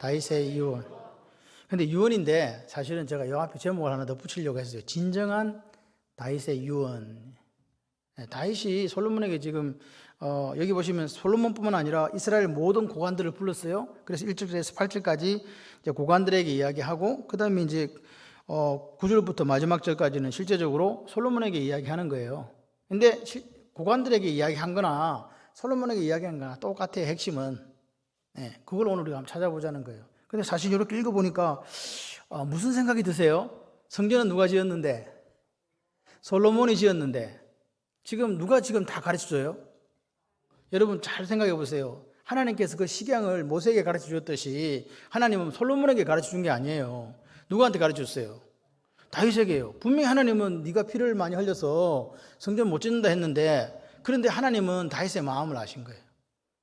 다윗의 유언. 근데 유언인데 사실은 제가 요 앞에 제목을 하나 더 붙이려고 했어요. 진정한 다윗의 유언. 다윗이 솔로몬에게 지금 여기 보시면 솔로몬뿐만 아니라 이스라엘 모든 고관들을 불렀어요. 그래서 1절에서 8절까지 이제 고관들에게 이야기하고 그 다음에 이제 9절부터 마지막 절까지는 실제적으로 솔로몬에게 이야기하는 거예요. 근데 고관들에게 이야기한 거나 솔로몬에게 이야기한 거나 똑같아요. 핵심은. 그걸 오늘 우리가 한번 찾아보자는 거예요. 근데 사실 이렇게 읽어보니까 무슨 생각이 드세요? 성전은 누가 지었는데? 솔로몬이 지었는데 지금 누가 지금 다 가르쳐줘요? 여러분 잘 생각해 보세요. 하나님께서 그 식양을 모세에게 가르쳐 주었듯이 하나님은 솔로몬에게 가르쳐 준 게 아니에요. 누구한테 가르쳐 줬어요? 다윗에게요. 분명히 하나님은 네가 피를 많이 흘려서 성전 못 짓는다 했는데 그런데 하나님은 다윗의 마음을 아신 거예요.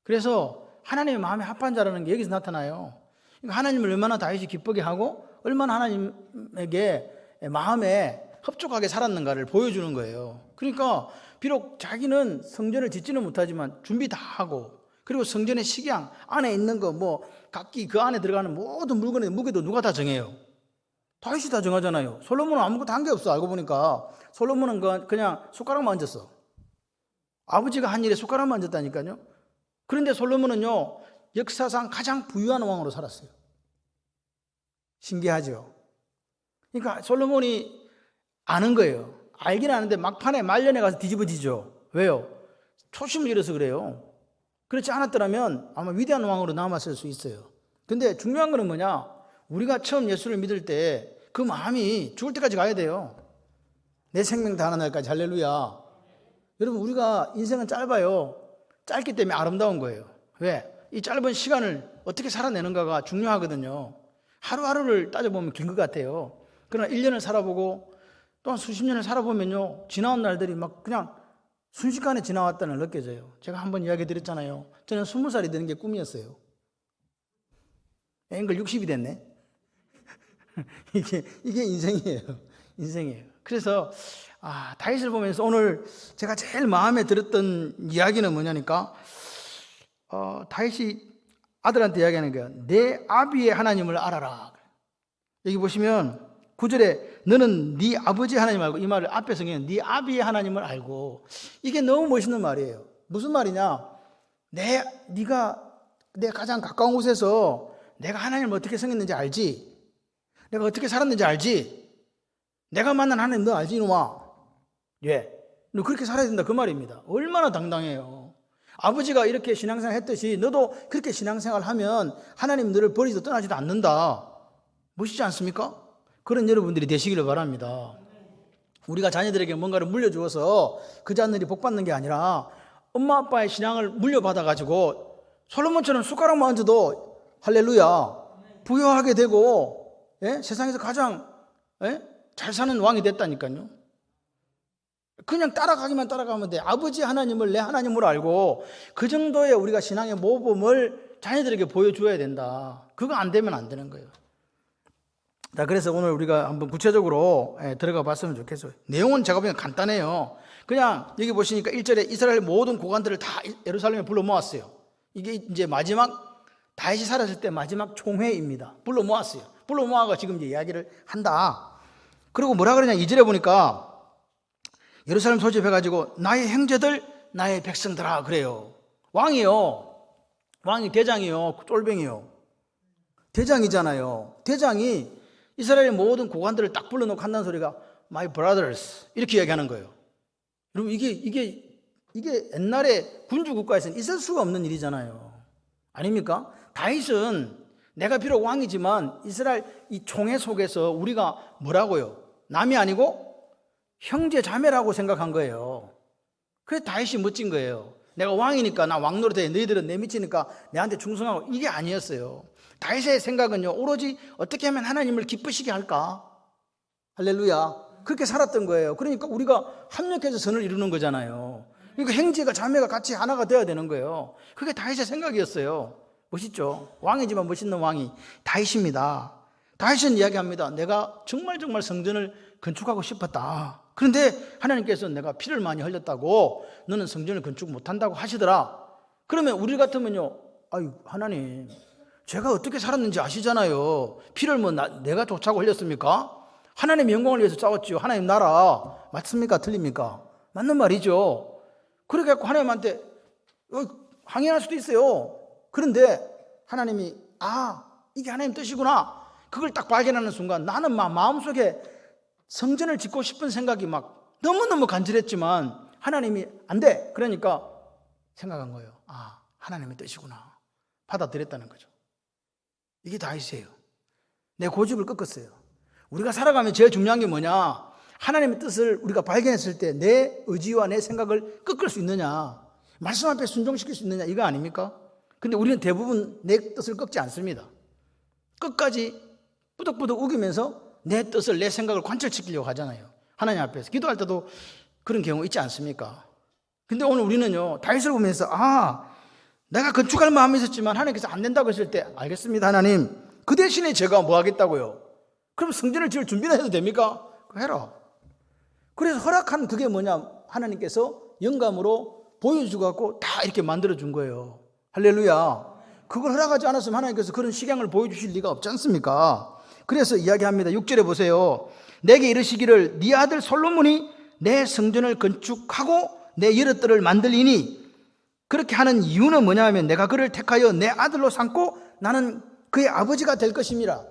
그래서 하나님의 마음에 합한 자라는 게 여기서 나타나요. 그러니까 하나님을 얼마나 다윗이 기쁘게 하고 얼마나 하나님에게 마음에 흡족하게 살았는가를 보여주는 거예요. 그러니까 비록 자기는 성전을 짓지는 못하지만 준비 다 하고 그리고 성전의 식양 안에 있는 거 뭐 각기 그 안에 들어가는 모든 물건의 무게도 누가 다 정해요? 다윗이 다 정하잖아요. 솔로몬은 아무것도 한 게 없어. 알고 보니까 솔로몬은 그냥 숟가락만 얹었어. 아버지가 한 일에 숟가락만 얹었다니까요. 그런데 솔로몬은요 역사상 가장 부유한 왕으로 살았어요. 신기하죠. 그러니까 솔로몬이 아는 거예요. 알긴 아는데 막판에 말년에 가서 뒤집어지죠. 왜요? 초심을 잃어서 그래요. 그렇지 않았더라면 아마 위대한 왕으로 남았을 수 있어요. 근데 중요한 거는 뭐냐? 우리가 처음 예수를 믿을 때 그 마음이 죽을 때까지 가야 돼요. 내 생명 다하는 날까지. 할렐루야. 여러분 우리가 인생은 짧아요. 짧기 때문에 아름다운 거예요. 왜? 이 짧은 시간을 어떻게 살아내는가가 중요하거든요. 하루하루를 따져보면 긴 것 같아요. 그러나 1년을 살아보고 또한 수십 년을 살아보면요 지나온 날들이 막 그냥 순식간에 지나왔다는 걸 느껴져요. 제가 한번 이야기 드렸잖아요. 저는 20살이 되는 게 꿈이었어요. 앵글 60이 됐네. 이게 인생이에요. 인생이에요. 그래서 다윗을 보면서 오늘 제가 제일 마음에 들었던 이야기는 뭐냐니까 다윗이 아들한테 이야기하는 거예요. 내 아비의 하나님을 알아라. 여기 보시면 9절에 너는 네 아버지 하나님 알고, 이 말을 앞에 성경에 네 아비의 하나님을 알고. 이게 너무 멋있는 말이에요. 무슨 말이냐? 네가 내 가장 가까운 곳에서 내가 하나님을 어떻게 섬겼는지 알지? 내가 어떻게 살았는지 알지? 내가 만난 하나님 너 알지 이놈아? 예. 너 그렇게 살아야 된다 그 말입니다. 얼마나 당당해요. 아버지가 이렇게 신앙생활 했듯이 너도 그렇게 신앙생활 하면 하나님 너를 버리지도 떠나지도 않는다. 멋있지 않습니까? 그런 여러분들이 되시기를 바랍니다. 우리가 자녀들에게 뭔가를 물려주어서 그 자녀들이 복받는 게 아니라 엄마 아빠의 신앙을 물려받아가지고 솔로몬처럼 숟가락만 얹어도 할렐루야 부유하게 되고 세상에서 가장 잘 사는 왕이 됐다니까요. 그냥 따라가면 돼. 아버지 하나님을 내 하나님으로 알고 그 정도의 우리가 신앙의 모범을 자녀들에게 보여줘야 된다. 그거 안 되면 안 되는 거예요. 자, 그래서 오늘 우리가 한번 구체적으로 들어가 봤으면 좋겠어요. 내용은 제가 보기엔 간단해요. 그냥 여기 보시니까 1절에 이스라엘 모든 고관들을 다 예루살렘에 불러 모았어요. 이게 이제 마지막 다윗이 살았을 때 마지막 총회입니다. 불러 모았어요. 불러 모아가 지금 이제 이야기를 한다. 그리고 뭐라 그러냐 2절에 보니까 예루살렘 소집해가지고 나의 형제들 나의 백성들아 그래요. 왕이요. 왕이 대장이요. 쫄병이요. 대장이잖아요. 대장이 이스라엘 모든 고관들을 딱 불러놓고 한다는 소리가 My brothers 이렇게 이야기하는 거예요. 여러분 이게 옛날에 군주 국가에서는 있을 수가 없는 일이잖아요. 아닙니까? 다윗은 내가 비록 왕이지만 이스라엘 이 총회 속에서 우리가 뭐라고요? 남이 아니고 형제 자매라고 생각한 거예요. 그래서 다윗이 멋진 거예요. 내가 왕이니까 나 왕 노릇해. 너희들은 내 미치니까 내한테 충성하고. 이게 아니었어요. 다윗의 생각은요 오로지 어떻게 하면 하나님을 기쁘시게 할까? 할렐루야. 그렇게 살았던 거예요. 그러니까 우리가 합력해서 선을 이루는 거잖아요. 그러니까 형제가 자매가 같이 하나가 되어야 되는 거예요. 그게 다윗의 생각이었어요. 멋있죠? 왕이지만 멋있는 왕이 다윗입니다. 다윗은 이야기합니다. 내가 정말 성전을 건축하고 싶었다. 그런데 하나님께서 내가 피를 많이 흘렸다고 너는 성전을 건축 못한다고 하시더라. 그러면 우리 같으면요 아유 하나님 제가 어떻게 살았는지 아시잖아요. 피를 뭐 내가 쫓아고 흘렸습니까? 하나님의 영광을 위해서 싸웠지요. 하나님 나라. 맞습니까? 틀립니까? 맞는 말이죠. 그래갖고 하나님한테 항의할 수도 있어요. 그런데 하나님이 이게 하나님 뜻이구나. 그걸 딱 발견하는 순간 나는 막 마음속에 성전을 짓고 싶은 생각이 막 너무너무 간절했지만 하나님이 안 돼. 그러니까 생각한 거예요. 하나님의 뜻이구나. 받아들였다는 거죠. 이게 다윗이에요. 내 고집을 꺾었어요. 우리가 살아가면 제일 중요한 게 뭐냐? 하나님의 뜻을 우리가 발견했을 때 내 의지와 내 생각을 꺾을 수 있느냐? 말씀 앞에 순종시킬 수 있느냐? 이거 아닙니까? 근데 우리는 대부분 내 뜻을 꺾지 않습니다. 끝까지 뿌덕뿌덕 우기면서 내 뜻을, 내 생각을 관철시키려고 하잖아요. 하나님 앞에서 기도할 때도 그런 경우 있지 않습니까? 근데 오늘 우리는요, 다윗을 보면서 내가 건축할 마음이 있었지만 하나님께서 안 된다고 했을 때 알겠습니다 하나님, 그 대신에 제가 뭐 하겠다고요? 그럼 성전을 지을 준비는 해도 됩니까? 해라. 그래서 허락한 그게 뭐냐? 하나님께서 영감으로 보여주고 다 이렇게 만들어준 거예요. 할렐루야. 그걸 허락하지 않았으면 하나님께서 그런 식양을 보여주실 리가 없지 않습니까? 그래서 이야기합니다. 6절에 보세요. 내게 이르시기를 네 아들 솔로몬이 내 성전을 건축하고 내 여럿들을 만들리니, 그렇게 하는 이유는 뭐냐 하면 내가 그를 택하여 내 아들로 삼고 나는 그의 아버지가 될 것입니다.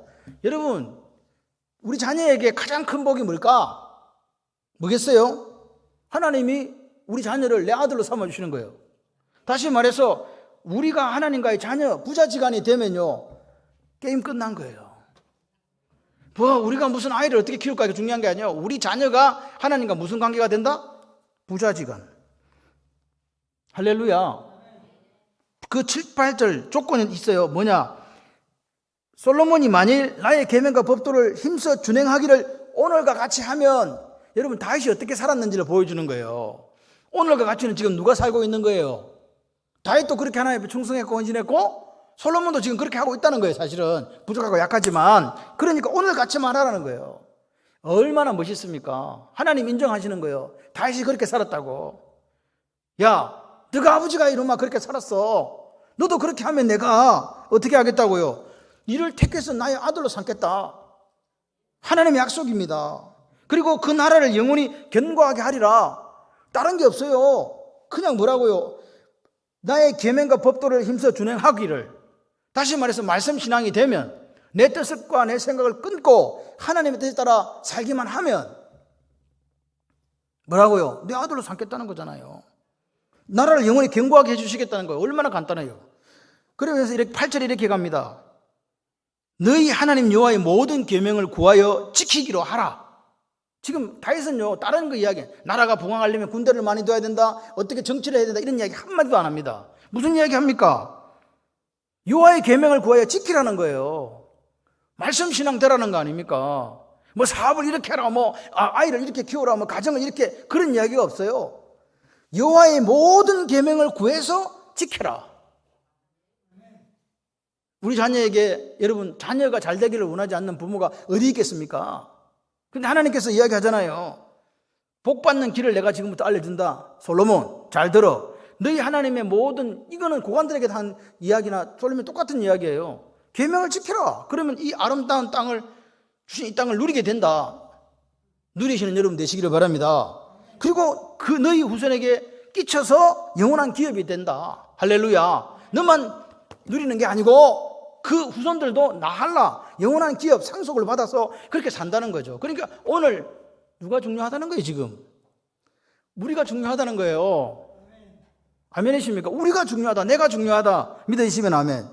여러분, 우리 자녀에게 가장 큰 복이 뭘까? 뭐겠어요? 하나님이 우리 자녀를 내 아들로 삼아주시는 거예요. 다시 말해서 우리가 하나님과의 자녀, 부자지간이 되면요, 게임 끝난 거예요. 우리가 무슨 아이를 어떻게 키울까, 이게 중요한 게 아니에요. 우리 자녀가 하나님과 무슨 관계가 된다? 부자지간. 할렐루야. 그 7, 8절 조건이 있어요. 뭐냐? 솔로몬이 만일 나의 계명과 법도를 힘써 준행하기를 오늘과 같이 하면, 여러분 다윗이 어떻게 살았는지를 보여주는 거예요. 오늘과 같이는 지금 누가 살고 있는 거예요? 다윗도 그렇게 하나님 앞에 충성했고 헌신했고, 솔로몬도 지금 그렇게 하고 있다는 거예요. 사실은 부족하고 약하지만. 그러니까 오늘 같이만 하라는 거예요. 얼마나 멋있습니까? 하나님 인정하시는 거예요. 다윗이 그렇게 살았다고. 야, 너가 아버지가 이놈아 그렇게 살았어. 너도 그렇게 하면 내가 어떻게 하겠다고요? 이를 택해서 나의 아들로 삼겠다. 하나님의 약속입니다. 그리고 그 나라를 영원히 견고하게 하리라. 다른 게 없어요. 그냥 뭐라고요? 나의 계명과 법도를 힘써 준행하기를. 다시 말해서 말씀 신앙이 되면, 내 뜻과 내 생각을 끊고 하나님의 뜻에 따라 살기만 하면 뭐라고요? 내 아들로 삼겠다는 거잖아요. 나라를 영원히 견고하게 해주시겠다는 거예요. 얼마나 간단해요. 그래서 이렇게 8절에 이렇게 갑니다. 너희 하나님 여호와의 모든 계명을 구하여 지키기로 하라. 지금 다윗은요, 다른 거 이야기, 나라가 부강하려면 군대를 많이 둬야 된다, 어떻게 정치를 해야 된다, 이런 이야기 한마디도 안 합니다. 무슨 이야기 합니까? 여호와의 계명을 구하여 지키라는 거예요. 말씀 신앙 되라는 거 아닙니까? 뭐 사업을 이렇게 해라, 아이를 이렇게 키워라, 가정을 이렇게, 그런 이야기가 없어요. 여호와의 모든 계명을 구해서 지켜라. 우리 자녀에게, 여러분, 자녀가 잘 되기를 원하지 않는 부모가 어디 있겠습니까? 근데 하나님께서 이야기하잖아요. 복 받는 길을 내가 지금부터 알려준다. 솔로몬, 잘 들어. 너희 하나님의 모든, 이거는 고관들에게 한 이야기나 솔로몬 똑같은 이야기예요. 계명을 지켜라. 그러면 이 아름다운 땅을, 주신 이 땅을 누리게 된다. 누리시는 여러분 되시기를 바랍니다. 그리고 그 너희 후손에게 끼쳐서 영원한 기업이 된다. 할렐루야. 너만 누리는 게 아니고 그 후손들도 나할라 영원한 기업 상속을 받아서 그렇게 산다는 거죠. 그러니까 오늘 누가 중요하다는 거예요? 지금 우리가 중요하다는 거예요. 아멘이십니까? 우리가 중요하다, 내가 중요하다 믿으시면 아멘.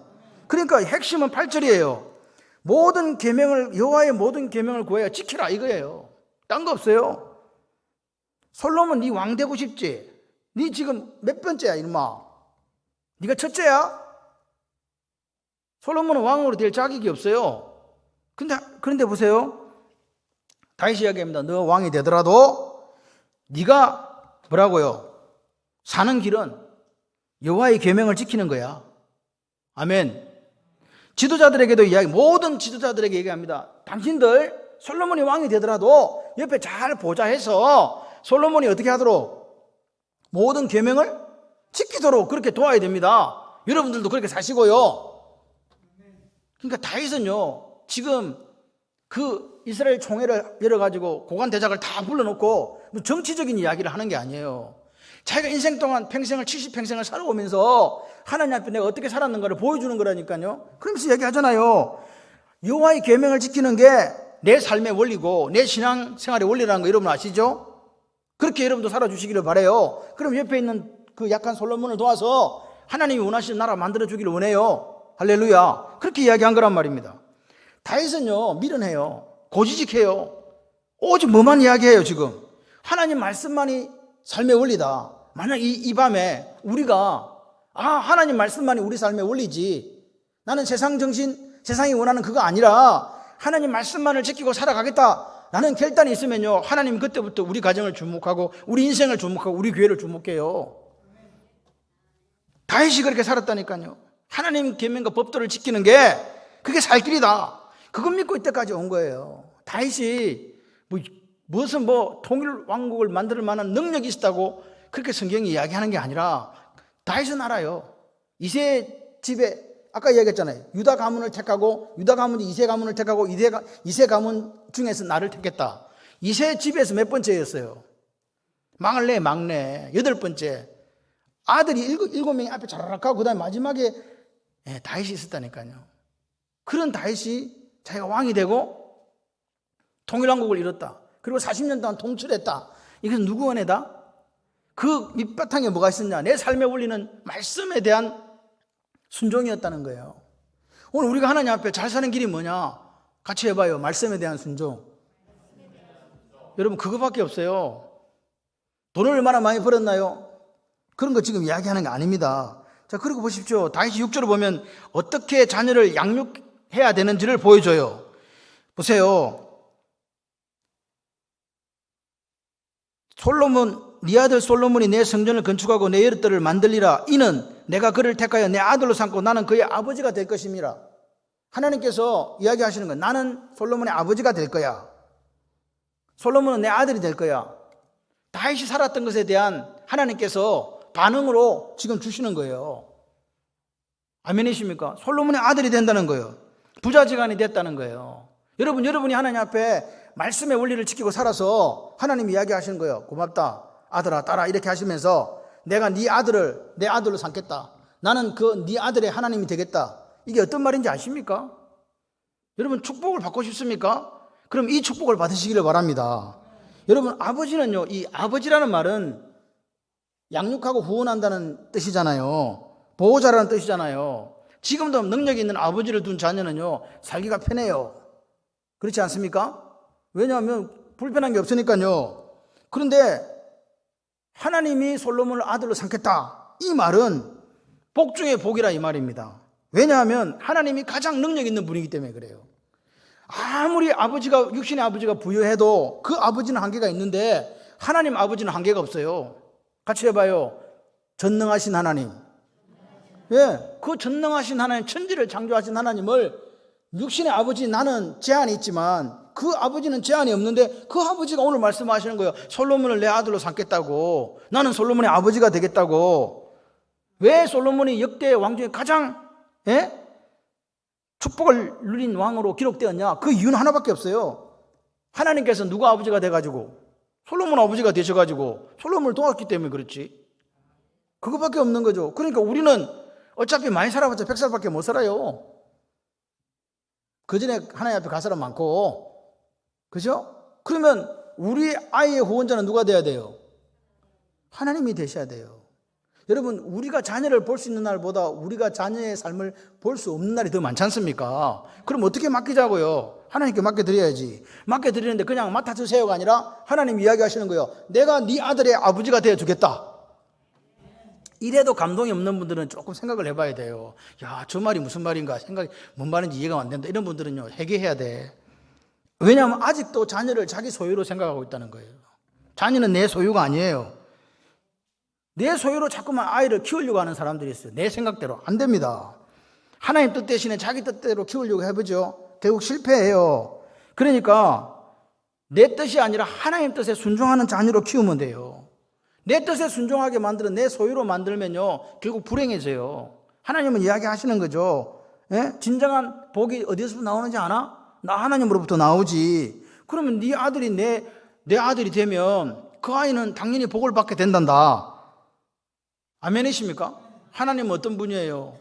그러니까 핵심은 8절이에요. 모든 계명을, 여호와의 모든 계명을 구하여 지키라, 이거예요. 딴 거 없어요. 솔로몬, 네 왕 되고 싶지? 네 지금 몇 번째야, 이놈아? 네가 첫째야? 솔로몬은 왕으로 될 자격이 없어요. 그런데 보세요. 다윗이 이야기합니다. 너 왕이 되더라도 네가 뭐라고요? 사는 길은 여호와의 계명을 지키는 거야. 아멘. 지도자들에게도 이야기, 모든 지도자들에게 얘기합니다. 당신들 솔로몬이 왕이 되더라도 옆에 잘 보좌해서 솔로몬이 어떻게 하도록 모든 계명을 지키도록 그렇게 도와야 됩니다. 여러분들도 그렇게 사시고요. 그러니까 다윗은요, 지금 그 이스라엘 총회를 열어가지고 고관 대작을 다 불러놓고 정치적인 이야기를 하는 게 아니에요. 자기가 인생 동안 평생을 70평생을 살아오면서 하나님 앞에 내가 어떻게 살았는가를 보여주는 거라니까요. 그러면서 얘기하잖아요. 여호와의 계명을 지키는 게 내 삶의 원리고 내 신앙생활의 원리라는 거 여러분 아시죠? 그렇게 여러분도 살아주시기를 바라요. 그럼 옆에 있는 그 약한 솔로몬을 도와서 하나님이 원하시는 나라 만들어주기를 원해요. 할렐루야. 그렇게 이야기한 거란 말입니다. 다윗은요, 미련해요. 고지식해요. 오직 뭐만 이야기해요. 지금 하나님 말씀만이 삶의 원리다. 만약 이 밤에 우리가 하나님 말씀만이 우리 삶의 원리지, 나는 세상 정신, 세상이 원하는 그거 아니라 하나님 말씀만을 지키고 살아가겠다 라는 결단이 있으면요, 하나님 그때부터 우리 가정을 주목하고 우리 인생을 주목하고 우리 교회를 주목해요. 다윗이 그렇게 살았다니까요. 하나님 계명과 법도를 지키는 게 그게 살 길이다. 그것 믿고 이때까지 온 거예요. 다윗이 무슨 통일 왕국을 만들 만한 능력이 있었다고 그렇게 성경이 이야기하는 게 아니라 다윗은 알아요. 이세 집에 아까 이야기했잖아요. 유다 가문을 택하고 유다 가문이 이세 가문을 택하고 이세 가문 중에서 나를 택했다. 이세 집에서 몇 번째였어요? 막내 8번째. 아들이 일곱 명이 앞에 자라락 하고 그 다음에 마지막에 다윗이 있었다니까요. 그런 다윗이 자기가 왕이 되고 통일왕국을 이뤘다. 그리고 40년 동안 통치했다. 이것은 누구 은혜다? 그 밑바탕에 뭐가 있었냐? 내 삶의 원리는 말씀에 대한 순종이었다는 거예요. 오늘 우리가 하나님 앞에 잘 사는 길이 뭐냐? 같이 해봐요. 말씀에 대한 순종. 여러분 그거밖에 없어요. 돈을 얼마나 많이 벌었나요? 그런 거 지금 이야기하는 게 아닙니다. 자, 그리고 보십시오. 다윗이 6절을 보면 어떻게 자녀를 양육해야 되는지를 보여줘요. 보세요. 네 아들 솔로몬이 내 성전을 건축하고 내 여럿들을 만들리라. 이는 내가 그를 택하여 내 아들로 삼고 나는 그의 아버지가 될 것임이라. 하나님께서 이야기하시는 건 나는 솔로몬의 아버지가 될 거야. 솔로몬은 내 아들이 될 거야. 다윗이 살았던 것에 대한 하나님께서 반응으로 지금 주시는 거예요. 아멘이십니까? 솔로몬의 아들이 된다는 거예요. 부자지간이 됐다는 거예요. 여러분이 하나님 앞에 말씀의 원리를 지키고 살아서 하나님이 이야기하시는 거예요. 고맙다. 아들아, 딸아, 이렇게 하시면서 내가 네 아들을 내 아들로 삼겠다. 나는 네 아들의 하나님이 되겠다. 이게 어떤 말인지 아십니까? 여러분 축복을 받고 싶습니까? 그럼 이 축복을 받으시기를 바랍니다. 여러분 아버지는요, 이 아버지라는 말은 양육하고 후원한다는 뜻이잖아요. 보호자라는 뜻이잖아요. 지금도 능력이 있는 아버지를 둔 자녀는요, 살기가 편해요. 그렇지 않습니까? 왜냐하면 불편한 게 없으니까요. 그런데 하나님이 솔로몬을 아들로 삼겠다. 이 말은 복 중에 복이라 이 말입니다. 왜냐하면 하나님이 가장 능력 있는 분이기 때문에 그래요. 아무리 육신의 아버지가 부유해도 그 아버지는 한계가 있는데 하나님 아버지는 한계가 없어요. 같이 해봐요. 전능하신 하나님. 그 전능하신 하나님, 천지를 창조하신 하나님을 육신의 아버지 나는 제한이 있지만 그 아버지는 제한이 없는데 그 아버지가 오늘 말씀하시는 거예요. 솔로몬을 내 아들로 삼겠다고. 나는 솔로몬의 아버지가 되겠다고. 왜 솔로몬이 역대 왕 중에 가장 축복을 누린 왕으로 기록되었냐? 그 이유는 하나밖에 없어요. 하나님께서 누가 아버지가 돼가지고 솔로몬 아버지가 되셔가지고 솔로몬을 도왔기 때문에 그렇지. 그거밖에 없는 거죠. 그러니까 우리는 어차피 많이 살아봤자 100살밖에 못 살아요. 그 전에 하나님 앞에 갈 사람 많고, 그죠? 그러면 우리 아이의 후원자는 누가 돼야 돼요? 하나님이 되셔야 돼요. 여러분, 우리가 자녀를 볼 수 있는 날보다 우리가 자녀의 삶을 볼 수 없는 날이 더 많지 않습니까? 그럼 어떻게 맡기자고요? 하나님께 맡겨드려야지. 맡겨드리는데 그냥 맡아주세요가 아니라 하나님 이야기하시는 거예요. 내가 네 아들의 아버지가 되어주겠다. 이래도 감동이 없는 분들은 조금 생각을 해봐야 돼요. 야, 저 말이 무슨 말인가? 뭔 말인지 이해가 안 된다. 이런 분들은요, 회개해야 돼. 왜냐하면 아직도 자녀를 자기 소유로 생각하고 있다는 거예요. 자녀는 내 소유가 아니에요. 내 소유로 자꾸만 아이를 키우려고 하는 사람들이 있어요. 내 생각대로. 안 됩니다. 하나님 뜻 대신에 자기 뜻대로 키우려고 해보죠. 결국 실패해요. 그러니까 내 뜻이 아니라 하나님 뜻에 순종하는 자녀로 키우면 돼요. 내 뜻에 순종하게 만들어 내 소유로 만들면요, 결국 불행해져요. 하나님은 이야기하시는 거죠. 예? 진정한 복이 어디서 나오는지 아나? 나 하나님으로부터 나오지. 그러면 네 아들이 내 아들이 되면 그 아이는 당연히 복을 받게 된단다. 아멘이십니까? 하나님은 어떤 분이에요?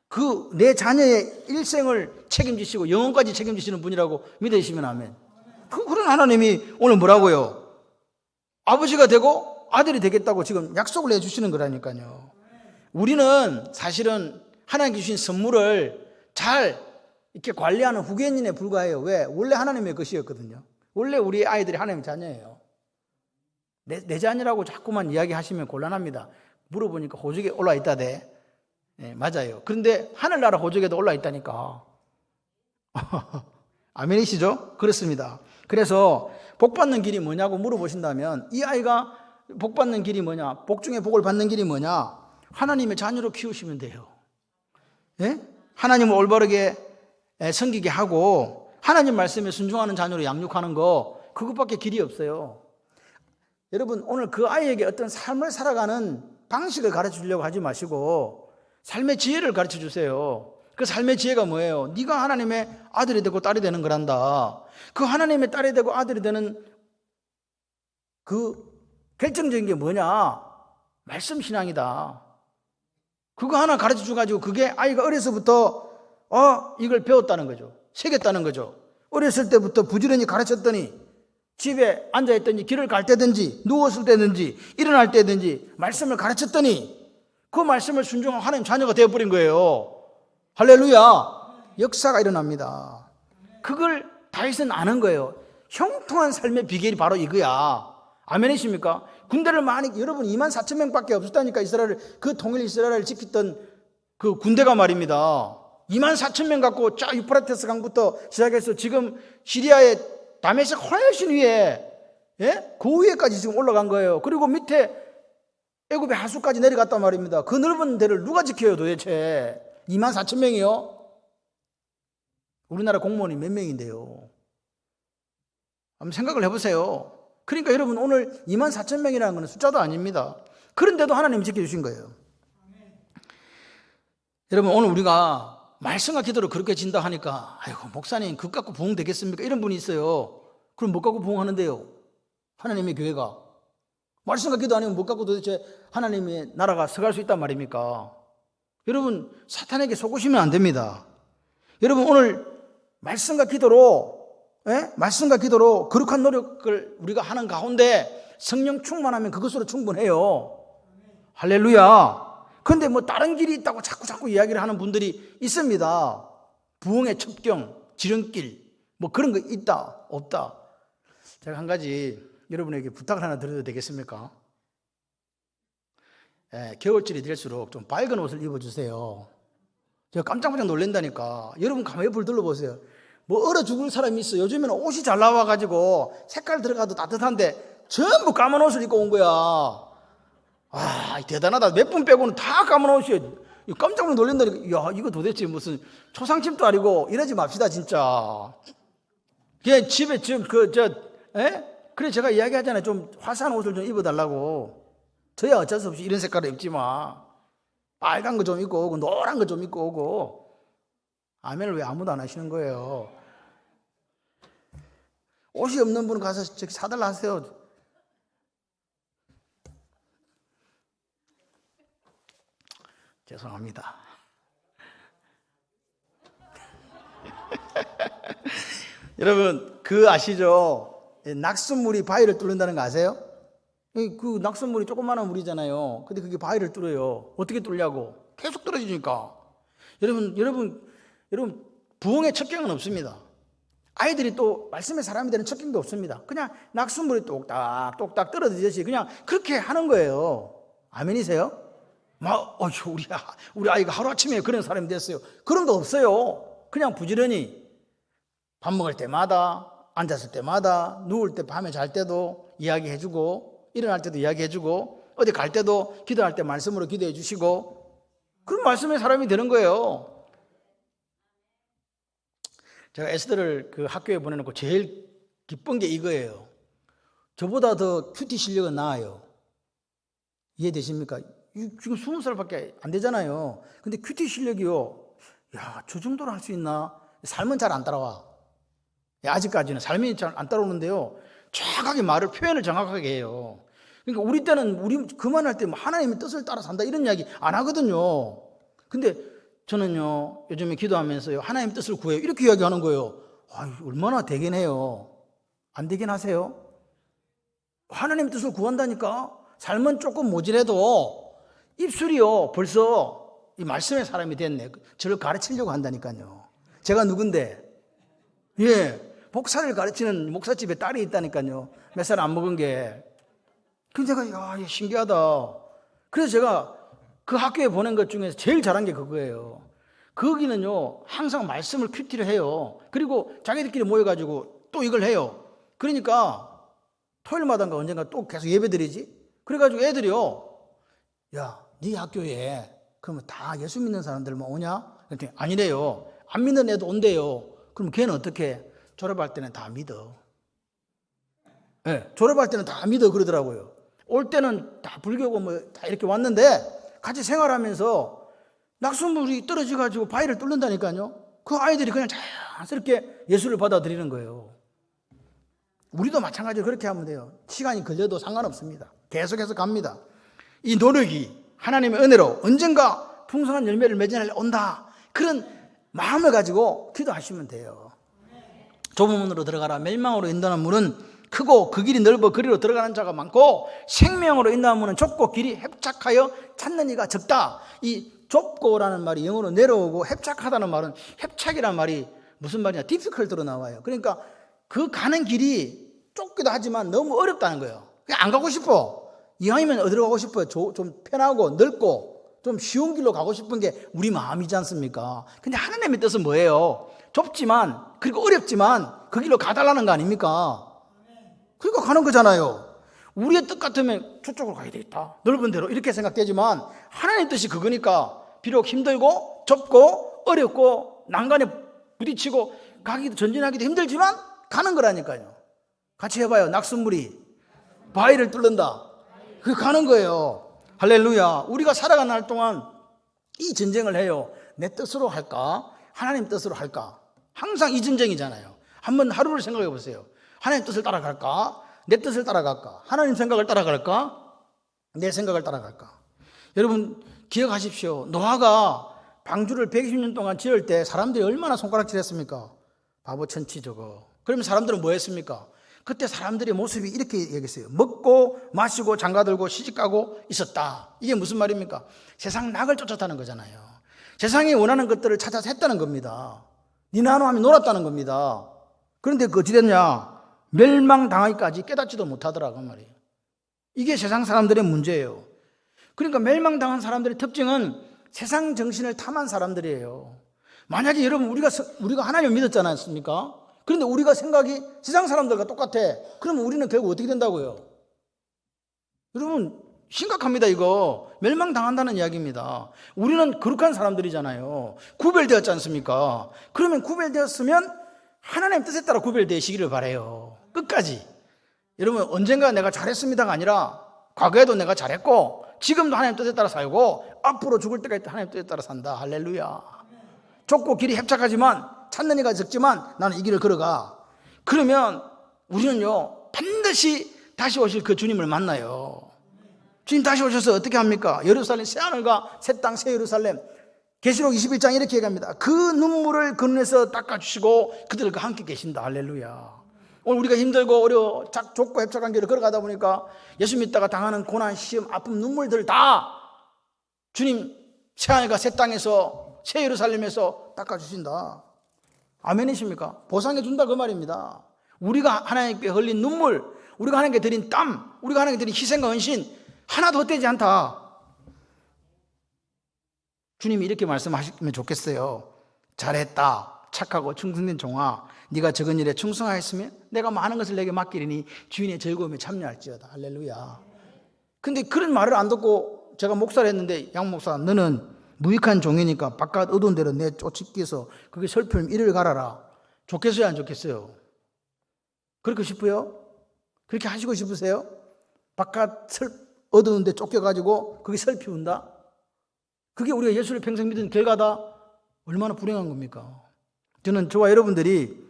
그 내 자녀의 일생을 책임지시고 영혼까지 책임지시는 분이라고 믿으시면 아멘. 그런 하나님이 오늘 뭐라고요? 아버지가 되고 아들이 되겠다고 지금 약속을 해주시는 거라니까요. 우리는 사실은 하나님께 주신 선물을 잘 이렇게 관리하는 후견인에 불과해요. 왜? 원래 하나님의 것이었거든요. 원래 우리 아이들이 하나님의 자녀예요. 내 자녀라고 자꾸만 이야기하시면 곤란합니다. 물어보니까 호적에 올라 있다대. 네, 맞아요. 그런데 하늘나라 호적에도 올라 있다니까. 아멘이시죠? 그렇습니다. 그래서 복 받는 길이 뭐냐고 물어보신다면 이 아이가 복 받는 길이 뭐냐? 복 중에 복을 받는 길이 뭐냐? 하나님의 자녀로 키우시면 돼요. 예? 하나님을 올바르게 섬기게 하고 하나님 말씀에 순종하는 자녀로 양육하는 거, 그것밖에 길이 없어요. 여러분, 오늘 그 아이에게 어떤 삶을 살아가는 방식을 가르쳐 주려고 하지 마시고 삶의 지혜를 가르쳐 주세요. 그 삶의 지혜가 뭐예요? 네가 하나님의 아들이 되고 딸이 되는 거란다. 그 하나님의 딸이 되고 아들이 되는 그 결정적인 게 뭐냐? 말씀 신앙이다. 그거 하나 가르쳐 줘가지고 그게 아이가 어려서부터 이걸 배웠다는 거죠. 새겼다는 거죠. 어렸을 때부터 부지런히 가르쳤더니 집에 앉아있든지 길을 갈 때든지 누웠을 때든지 일어날 때든지 말씀을 가르쳤더니 그 말씀을 순종하는 하나님 자녀가 되어버린 거예요. 할렐루야. 역사가 일어납니다. 그걸 다윗은 아는 거예요. 형통한 삶의 비결이 바로 이거야. 아멘이십니까? 군대를 여러분 2만 4천 명밖에 없었다니까. 그 통일 이스라엘을 지켰던 그 군대가 말입니다. 2만 4천 명 갖고 쫙 유프라테스 강부터 시작해서 지금 시리아의 다메섹 훨씬 위에, 예? 그 위에까지 지금 올라간 거예요. 그리고 밑에 애굽의 하수까지 내려갔단 말입니다. 그 넓은 데를 누가 지켜요 도대체? 2만 4천 명이요? 우리나라 공무원이 몇 명인데요? 한번 생각을 해보세요. 그러니까 여러분, 오늘 2만 4천 명이라는 것은 숫자도 아닙니다. 그런데도 하나님이 지켜주신 거예요. 여러분, 오늘 우리가 말씀과 기도를 그렇게 진다 하니까 아이고 목사님 그것 갖고 부흥 되겠습니까? 이런 분이 있어요. 그럼 뭐 갖고 부흥하는데요? 하나님의 교회가 말씀과 기도 아니면 뭐 갖고 도대체 하나님의 나라가 서갈 수 있단 말입니까? 여러분, 사탄에게 속으시면 안 됩니다. 여러분, 오늘 말씀과 기도로 거룩한 노력을 우리가 하는 가운데 성령 충만하면 그것으로 충분해요. 할렐루야. 그런데 뭐 다른 길이 있다고 자꾸 이야기를 하는 분들이 있습니다. 부흥의 첩경, 지름길, 뭐 그런 거 있다, 없다. 제가 한 가지 여러분에게 부탁을 하나 드려도 되겠습니까? 겨울철이 될수록 좀 밝은 옷을 입어주세요. 제가 깜짝깜짝 놀란다니까. 여러분 가만히 옆을 둘러보세요. 뭐 얼어 죽을 사람이 있어. 요즘에는 옷이 잘 나와가지고 색깔 들어가도 따뜻한데 전부 까만 옷을 입고 온 거야. 대단하다. 몇 분 빼고는 다 까만 옷이에요. 깜짝 놀란다니까. 야, 이거 도대체 무슨 초상집도 아니고 이러지 맙시다 진짜. 그냥 집에 지금 그래 제가 이야기하잖아요. 좀 화사한 옷을 좀 입어달라고. 저야 어쩔 수 없이 이런 색깔을 입지 마. 빨간 거 좀 입고 오고 노란 거 좀 입고 오고. 아멘을 왜 아무도 안 하시는 거예요? 옷이 없는 분은 가서 저기 사달라 하세요. 죄송합니다. 여러분, 그 아시죠? 낙숫물이 바위를 뚫는다는 거 아세요? 그 낙숫물이 조그마한 물이잖아요. 근데 그게 바위를 뚫어요. 어떻게 뚫냐고? 계속 떨어지니까. 여러분, 부흥의 첩경은 없습니다. 아이들이 또 말씀의 사람이 되는 첩경도 없습니다. 그냥 낙숫물이 똑딱 떨어지듯이 그냥 그렇게 하는 거예요. 아멘이세요? 우리 아이가 하루아침에 그런 사람이 됐어요. 그런 거 없어요. 그냥 부지런히 밥 먹을 때마다, 앉았을 때마다, 누울 때, 밤에 잘 때도 이야기해주고, 일어날 때도 이야기해주고, 어디 갈 때도 기도할 때 말씀으로 기도해 주시고, 그런 말씀의 사람이 되는 거예요. 제가 에스더를 그 학교에 보내놓고 제일 기쁜 게 이거예요. 저보다 더 큐티 실력은 나아요. 이해되십니까? 지금 20살밖에 안 되잖아요. 근데 큐티 실력이요. 야, 저 정도로 할 수 있나? 삶은 잘 안 따라와. 아직까지는 삶이 잘 안 따라오는데요. 정확하게 말을, 표현을 정확하게 해요. 그러니까 우리 때는 우리 그만할 때 뭐 하나님의 뜻을 따라 산다 이런 이야기 안 하거든요. 근데 저는요, 요즘에 기도하면서요, 하나님 뜻을 구해요. 이렇게 이야기하는 거예요. 얼마나 되긴 해요. 안 되긴 하세요? 하나님 뜻을 구한다니까? 삶은 조금 모질해도 입술이요, 벌써 이 말씀의 사람이 됐네. 저를 가르치려고 한다니까요. 제가 누군데? 목사를 가르치는 목사집에 딸이 있다니까요. 몇 살 안 먹은 게. 그래서 제가, 신기하다. 그래서 제가 그 학교에 보낸 것 중에서 제일 잘한 게 그거예요. 거기는요, 항상 말씀을 큐티를 해요. 그리고 자기들끼리 모여가지고 또 이걸 해요. 그러니까 토요일마다인가 언젠가 또 계속 예배 드리지? 그래가지고 애들이요, 야, 네 학교에 그러면 다 예수 믿는 사람들만 오냐? 그랬더니 아니래요. 안 믿는 애도 온대요. 그럼 걔는 어떻게? 졸업할 때는 다 믿어. 졸업할 때는 다 믿어 그러더라고요. 올 때는 다 불교고 뭐 다 이렇게 왔는데 같이 생활하면서 낙수물이 떨어져가지고 바위를 뚫는다니까요. 그 아이들이 그냥 자연스럽게 예수를 받아들이는 거예요. 우리도 마찬가지로 그렇게 하면 돼요. 시간이 걸려도 상관없습니다. 계속해서 갑니다. 이 노력이 하나님의 은혜로 언젠가 풍성한 열매를 맺은 날 온다. 그런 마음을 가지고 기도하시면 돼요. 좁은 문으로 들어가라. 멸망으로 인도하는 문은 크고 그 길이 넓어 그리로 들어가는 자가 많고 생명으로 인도하는 문은 좁고 길이 협착하여 찾는 이가 적다. 이 좁고라는 말이 영어로 내려오고 협착하다는 말은, 협착이라는 말이 무슨 말이냐, difficult로 나와요. 그러니까 그 가는 길이 좁기도 하지만 너무 어렵다는 거예요. 그냥 안 가고 싶어. 이왕이면 어디로 가고 싶어요? 좀 편하고 넓고 좀 쉬운 길로 가고 싶은 게 우리 마음이지 않습니까? 근데 하나님의 뜻은 뭐예요? 좁지만, 그리고 어렵지만 그 길로 가달라는 거 아닙니까? 그러니까 가는 거잖아요. 우리의 뜻 같으면 저쪽으로 가야 되겠다, 넓은 데로, 이렇게 생각되지만 하나님의 뜻이 그거니까 비록 힘들고 좁고 어렵고 난간에 부딪히고 가기도 전진하기도 힘들지만 가는 거라니까요. 같이 해봐요. 낙숫물이 바위를 뚫는다. 그게 가는 거예요. 할렐루야. 우리가 살아가는 날 동안 이 전쟁을 해요. 내 뜻으로 할까? 하나님 뜻으로 할까? 항상 이 전쟁이잖아요. 한번 하루를 생각해 보세요. 하나님 뜻을 따라갈까? 내 뜻을 따라갈까? 하나님 생각을 따라갈까? 내 생각을 따라갈까? 여러분 기억하십시오. 노아가 방주를 120년 동안 지을 때 사람들이 얼마나 손가락질 했습니까? 바보 천치 저거. 그러면 사람들은 뭐 했습니까? 그때 사람들의 모습이 이렇게 얘기했어요. 먹고 마시고 장가들고 시집가고 있었다. 이게 무슨 말입니까? 세상 낙을 쫓았다는 거잖아요. 세상이 원하는 것들을 찾아서 했다는 겁니다. 니나노하며 놀았다는 겁니다. 그런데 그 어찌 됐냐? 멸망당하기까지 깨닫지도 못하더라 그 말이에요. 이게 세상 사람들의 문제예요. 그러니까 멸망당한 사람들의 특징은 세상 정신을 탐한 사람들이에요. 만약에 여러분 우리가 하나님을 믿었지 않았습니까? 그런데 우리가 생각이 세상 사람들과 똑같아. 그러면 우리는 결국 어떻게 된다고요? 여러분 심각합니다. 이거 멸망당한다는 이야기입니다. 우리는 거룩한 사람들이잖아요. 구별되었지 않습니까? 그러면 구별되었으면 하나님 뜻에 따라 구별되시기를 바라요. 끝까지. 여러분 언젠가 내가 잘했습니다가 아니라 과거에도 내가 잘했고 지금도 하나님 뜻에 따라 살고 앞으로 죽을 때까지 하나님 뜻에 따라 산다. 할렐루야. 좁고 길이 협착하지만 찾는 이가 적지만 나는 이 길을 걸어가. 그러면 우리는요 반드시 다시 오실 그 주님을 만나요. 주님 다시 오셔서 어떻게 합니까? 예루살렘 새하늘과 새 땅 새 예루살렘. 계시록 21장 이렇게 얘기합니다. 그 눈물을 그 눈에서 닦아주시고 그들과 함께 계신다. 할렐루야. 오늘 우리가 힘들고 어려워 좁고 협착한 길을 걸어가다 보니까 예수 믿다가 당하는 고난, 시험, 아픔, 눈물들 다 주님 새하늘과 새 땅에서 새 예루살렘에서 닦아주신다. 아멘이십니까? 보상해 준다 그 말입니다. 우리가 하나님께 흘린 눈물, 우리가 하나님께 드린 땀, 우리가 하나님께 드린 희생과 헌신 하나도 헛되지 않다. 주님이 이렇게 말씀하시면 좋겠어요. 잘했다 착하고 충성된 종아, 네가 적은 일에 충성하였으면 내가 많은 것을 내게 맡기리니 주인의 즐거움에 참여할지어다. 할렐루야. 근데 그런 말을 안 듣고 제가 목사를 했는데, 양 목사 너는 무익한 종이니까 바깥 어두운 데로 내 쫓기서 그게 설표면 이를 갈아라. 좋겠어요 안 좋겠어요? 그렇게 싶어요? 그렇게 하시고 싶으세요? 바깥 어두운 데 쫓겨가지고 그게 설피운다? 그게 우리가 예수를 평생 믿은 결과다? 얼마나 불행한 겁니까? 저는 저와 여러분들이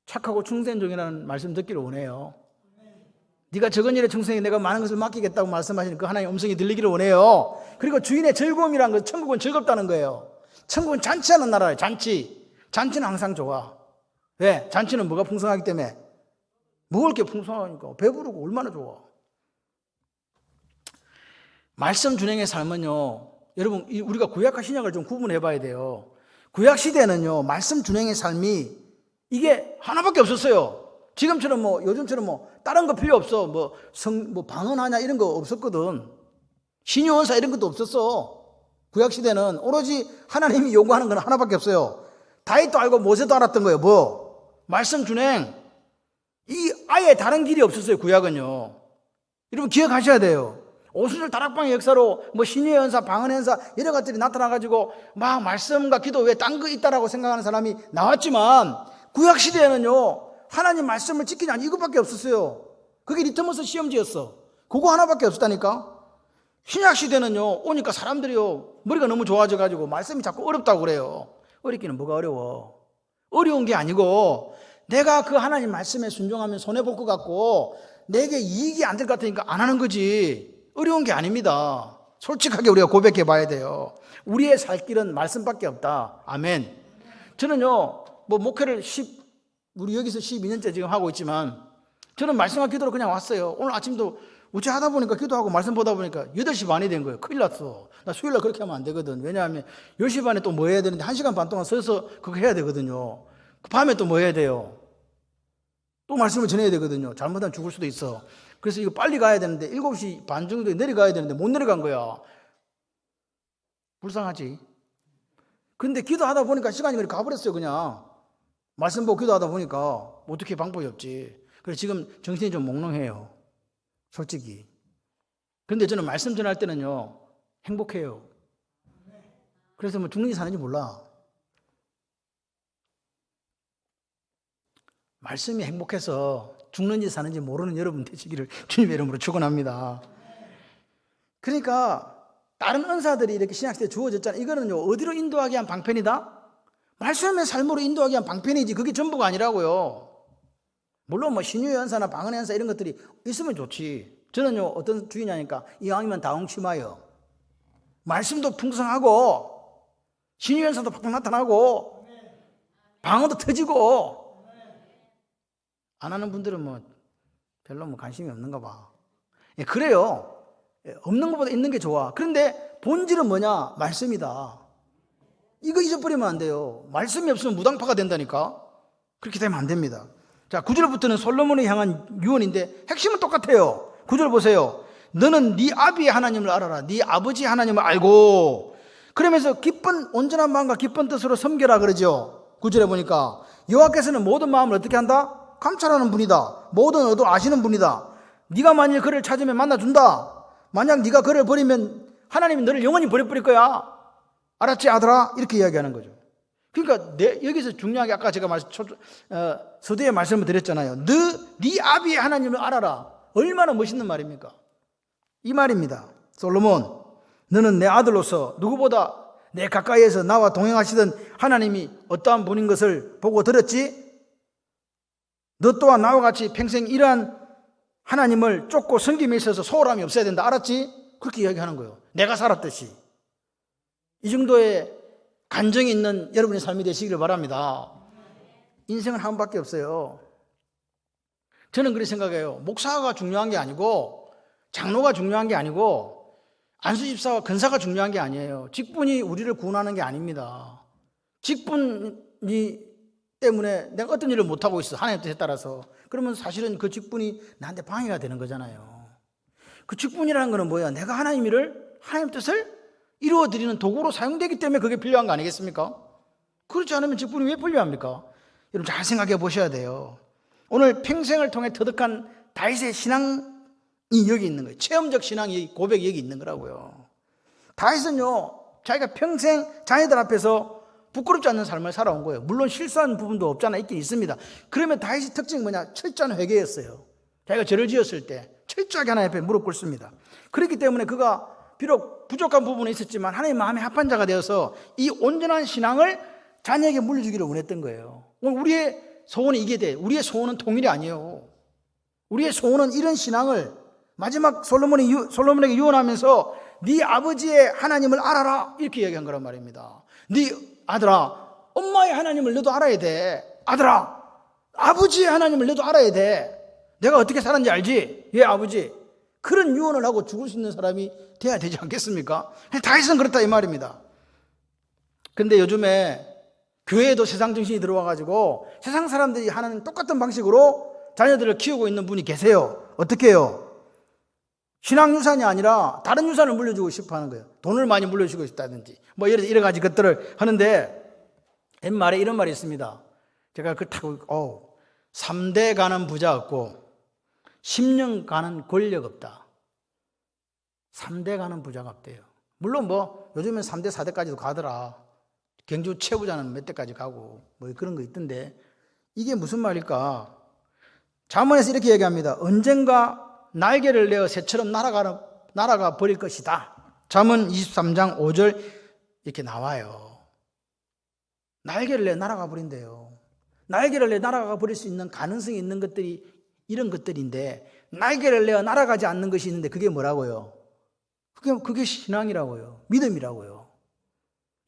착하고 충성종이라는 말씀 듣기를 원해요. 네가 적은 일에 충성해 내가 많은 것을 맡기겠다고 말씀하시는 그 하나님의 음성이 들리기를 원해요. 그리고 주인의 즐거움이라는 것, 천국은 즐겁다는 거예요. 천국은 잔치하는 나라예요. 잔치. 잔치는 항상 좋아. 왜? 잔치는 뭐가 풍성하기 때문에? 먹을 게 풍성하니까 배부르고 얼마나 좋아. 말씀 준행의 삶은요, 여러분 우리가 구약과 신약을 좀 구분해 봐야 돼요. 구약 시대는요, 말씀 준행의 삶이 이게 하나밖에 없었어요. 지금처럼 요즘처럼 다른 거 필요 없어. 방언하냐 이런 거 없었거든. 신유언사 이런 것도 없었어. 구약 시대는 오로지 하나님이 요구하는 건 하나밖에 없어요. 다윗도 알고 모세도 알았던 거예요. 말씀 준행. 이 아예 다른 길이 없었어요. 구약은요. 여러분 기억하셔야 돼요. 오순절 다락방의 역사로 신유의 연사, 방언의 연사 여러 가지들이 나타나가지고 막 말씀과 기도 외에 딴 거 있다라고 생각하는 사람이 나왔지만 구약 시대에는요, 하나님 말씀을 지키지 않는 이것밖에 없었어요. 그게 리트머스 시험지였어. 그거 하나밖에 없었다니까. 신약 시대는요, 오니까 사람들이요, 머리가 너무 좋아져가지고 말씀이 자꾸 어렵다고 그래요. 어렵기는 뭐가 어려워? 어려운 게 아니고 내가 그 하나님 말씀에 순종하면 손해볼 것 같고 내게 이익이 안 될 것 같으니까 안 하는 거지. 어려운 게 아닙니다. 솔직하게 우리가 고백해 봐야 돼요. 우리의 살 길은 말씀밖에 없다. 아멘. 저는요, 목회를 우리 여기서 12년째 지금 하고 있지만 저는 말씀과 기도로 그냥 왔어요. 오늘 아침도 우째 하다 보니까 기도하고 말씀 보다 보니까 8시 반이 된 거예요. 큰일 났어. 나 수요일날 그렇게 하면 안 되거든. 왜냐하면 10시 반에 또 뭐 해야 되는데 1시간 반 동안 서서 그거 해야 되거든요. 밤에 또 뭐 해야 돼요? 또 말씀을 전해야 되거든요. 잘못하면 죽을 수도 있어. 그래서 이거 빨리 가야 되는데 7시 반 정도에 내려가야 되는데 못 내려간 거야. 불쌍하지? 근데 기도하다 보니까 시간이 그렇게 가버렸어요. 그냥 말씀 보고 기도하다 보니까 어떻게 방법이 없지. 그래서 지금 정신이 좀 몽롱해요. 솔직히. 그런데 저는 말씀 전할 때는요, 행복해요. 그래서 죽는지 사는지 몰라. 말씀이 행복해서 죽는지 사는지 모르는 여러분 되시기를 주님의 이름으로 축원합니다. 그러니까 다른 은사들이 이렇게 신약시대에 주어졌잖아요. 이거는요, 어디로 인도하기 위한 방편이다? 말씀의 삶으로 인도하기 위한 방편이지 그게 전부가 아니라고요. 물론 신유의 연사나 방언의 연사 이런 것들이 있으면 좋지. 저는요, 어떤 주의냐니까 이왕이면 다홍치마요. 말씀도 풍성하고 신유의 연사도 팍팍 나타나고 방언도 터지고. 안 하는 분들은 별로 관심이 없는가 봐. 그래요. 없는 것보다 있는 게 좋아. 그런데 본질은 뭐냐? 말씀이다. 이거 잊어버리면 안 돼요. 말씀이 없으면 무당파가 된다니까. 그렇게 되면 안 됩니다. 자, 9절부터는 솔로몬을 향한 유언인데 핵심은 똑같아요. 9절 보세요. 너는 네 아비의 하나님을 알아라. 네 아버지의 하나님을 알고. 그러면서 온전한 마음과 기쁜 뜻으로 섬겨라 그러죠. 9절에 보니까 여호와께서는 모든 마음을 어떻게 한다? 감찰하는 분이다. 모든 의도 아시는 분이다. 네가 만일 그를 찾으면 만나준다. 만약 네가 그를 버리면 하나님이 너를 영원히 버려버릴 거야. 알았지 아들아? 이렇게 이야기하는 거죠. 그러니까 여기서 중요한 게 아까 제가 서두에 말씀을 드렸잖아요. 네 아비의 하나님을 알아라. 얼마나 멋있는 말입니까? 이 말입니다. 솔로몬, 너는 내 아들로서 누구보다 내 가까이에서 나와 동행하시던 하나님이 어떠한 분인 것을 보고 들었지? 너 또한 나와 같이 평생 이러한 하나님을 쫓고 섬김에 있어서 소홀함이 없어야 된다. 알았지? 그렇게 이야기하는 거예요. 내가 살았듯이. 이 정도의 간정이 있는 여러분의 삶이 되시기를 바랍니다. 인생은 한 번밖에 없어요. 저는 그렇게 생각해요. 목사가 중요한 게 아니고 장로가 중요한 게 아니고 안수집사와 근사가 중요한 게 아니에요. 직분이 우리를 구원하는 게 아닙니다. 직분이 때문에 내가 어떤 일을 못하고 있어. 하나님 뜻에 따라서. 그러면 사실은 그 직분이 나한테 방해가 되는 거잖아요. 그 직분이라는 거는 뭐야? 내가 하나님 뜻을 이루어드리는 도구로 사용되기 때문에 그게 필요한 거 아니겠습니까? 그렇지 않으면 직분이 왜 필요합니까? 여러분 잘 생각해 보셔야 돼요. 오늘 평생을 통해 터득한 다윗의 신앙이 여기 있는 거예요. 체험적 신앙이 고백이 여기 있는 거라고요. 다윗은요, 자기가 평생 자녀들 앞에서 부끄럽지 않는 삶을 살아온 거예요. 물론 실수한 부분도 없잖아, 있긴 있습니다. 그러면 다윗의 특징이 뭐냐? 철저한 회개였어요. 자기가 죄를 지었을 때 철저하게 하나님 앞에 무릎 꿇습니다. 그렇기 때문에 그가 비록 부족한 부분이 있었지만 하나님 마음에 합한 자가 되어서 이 온전한 신앙을 자녀에게 물려주기를 원했던 거예요. 오늘 우리의 소원이 이게 돼. 우리의 소원은 통일이 아니에요. 우리의 소원은 이런 신앙을 마지막 솔로몬에게 유언하면서 네 아버지의 하나님을 알아라 이렇게 얘기한 거란 말입니다. 네 아들아, 엄마의 하나님을 너도 알아야 돼. 아들아, 아버지의 하나님을 너도 알아야 돼. 내가 어떻게 살았는지 알지? 예, 아버지. 그런 유언을 하고 죽을 수 있는 사람이 돼야 되지 않겠습니까? 다윗은 그렇다 이 말입니다. 근데 요즘에 교회에도 세상 정신이 들어와가지고 세상 사람들이 하는 똑같은 방식으로 자녀들을 키우고 있는 분이 계세요. 어떻게 해요? 신앙 유산이 아니라 다른 유산을 물려주고 싶어 하는 거예요. 돈을 많이 물려주고 싶다든지 뭐 여러 가지 것들을 하는데 옛말에 이런 말이 있습니다. 제가 그걸 타고 3대 가는 부자 없고 10년 가는 권력 없다. 3대 가는 부자가 없대요. 물론 뭐 요즘엔 3대 4대까지도 가더라. 경주 최부자는 몇 대까지 가고 뭐 그런 거 있던데 이게 무슨 말일까? 잠언에서 이렇게 얘기합니다. 언젠가 날개를 내어 새처럼 날아가 버릴 것이다. 잠언 23장 5절 이렇게 나와요. 날개를 내어 날아가 버린대요. 날개를 내어 날아가 버릴 수 있는 가능성이 있는 것들이 이런 것들인데 날개를 내어 날아가지 않는 것이 있는데 그게 뭐라고요? 그게 신앙이라고요. 믿음이라고요.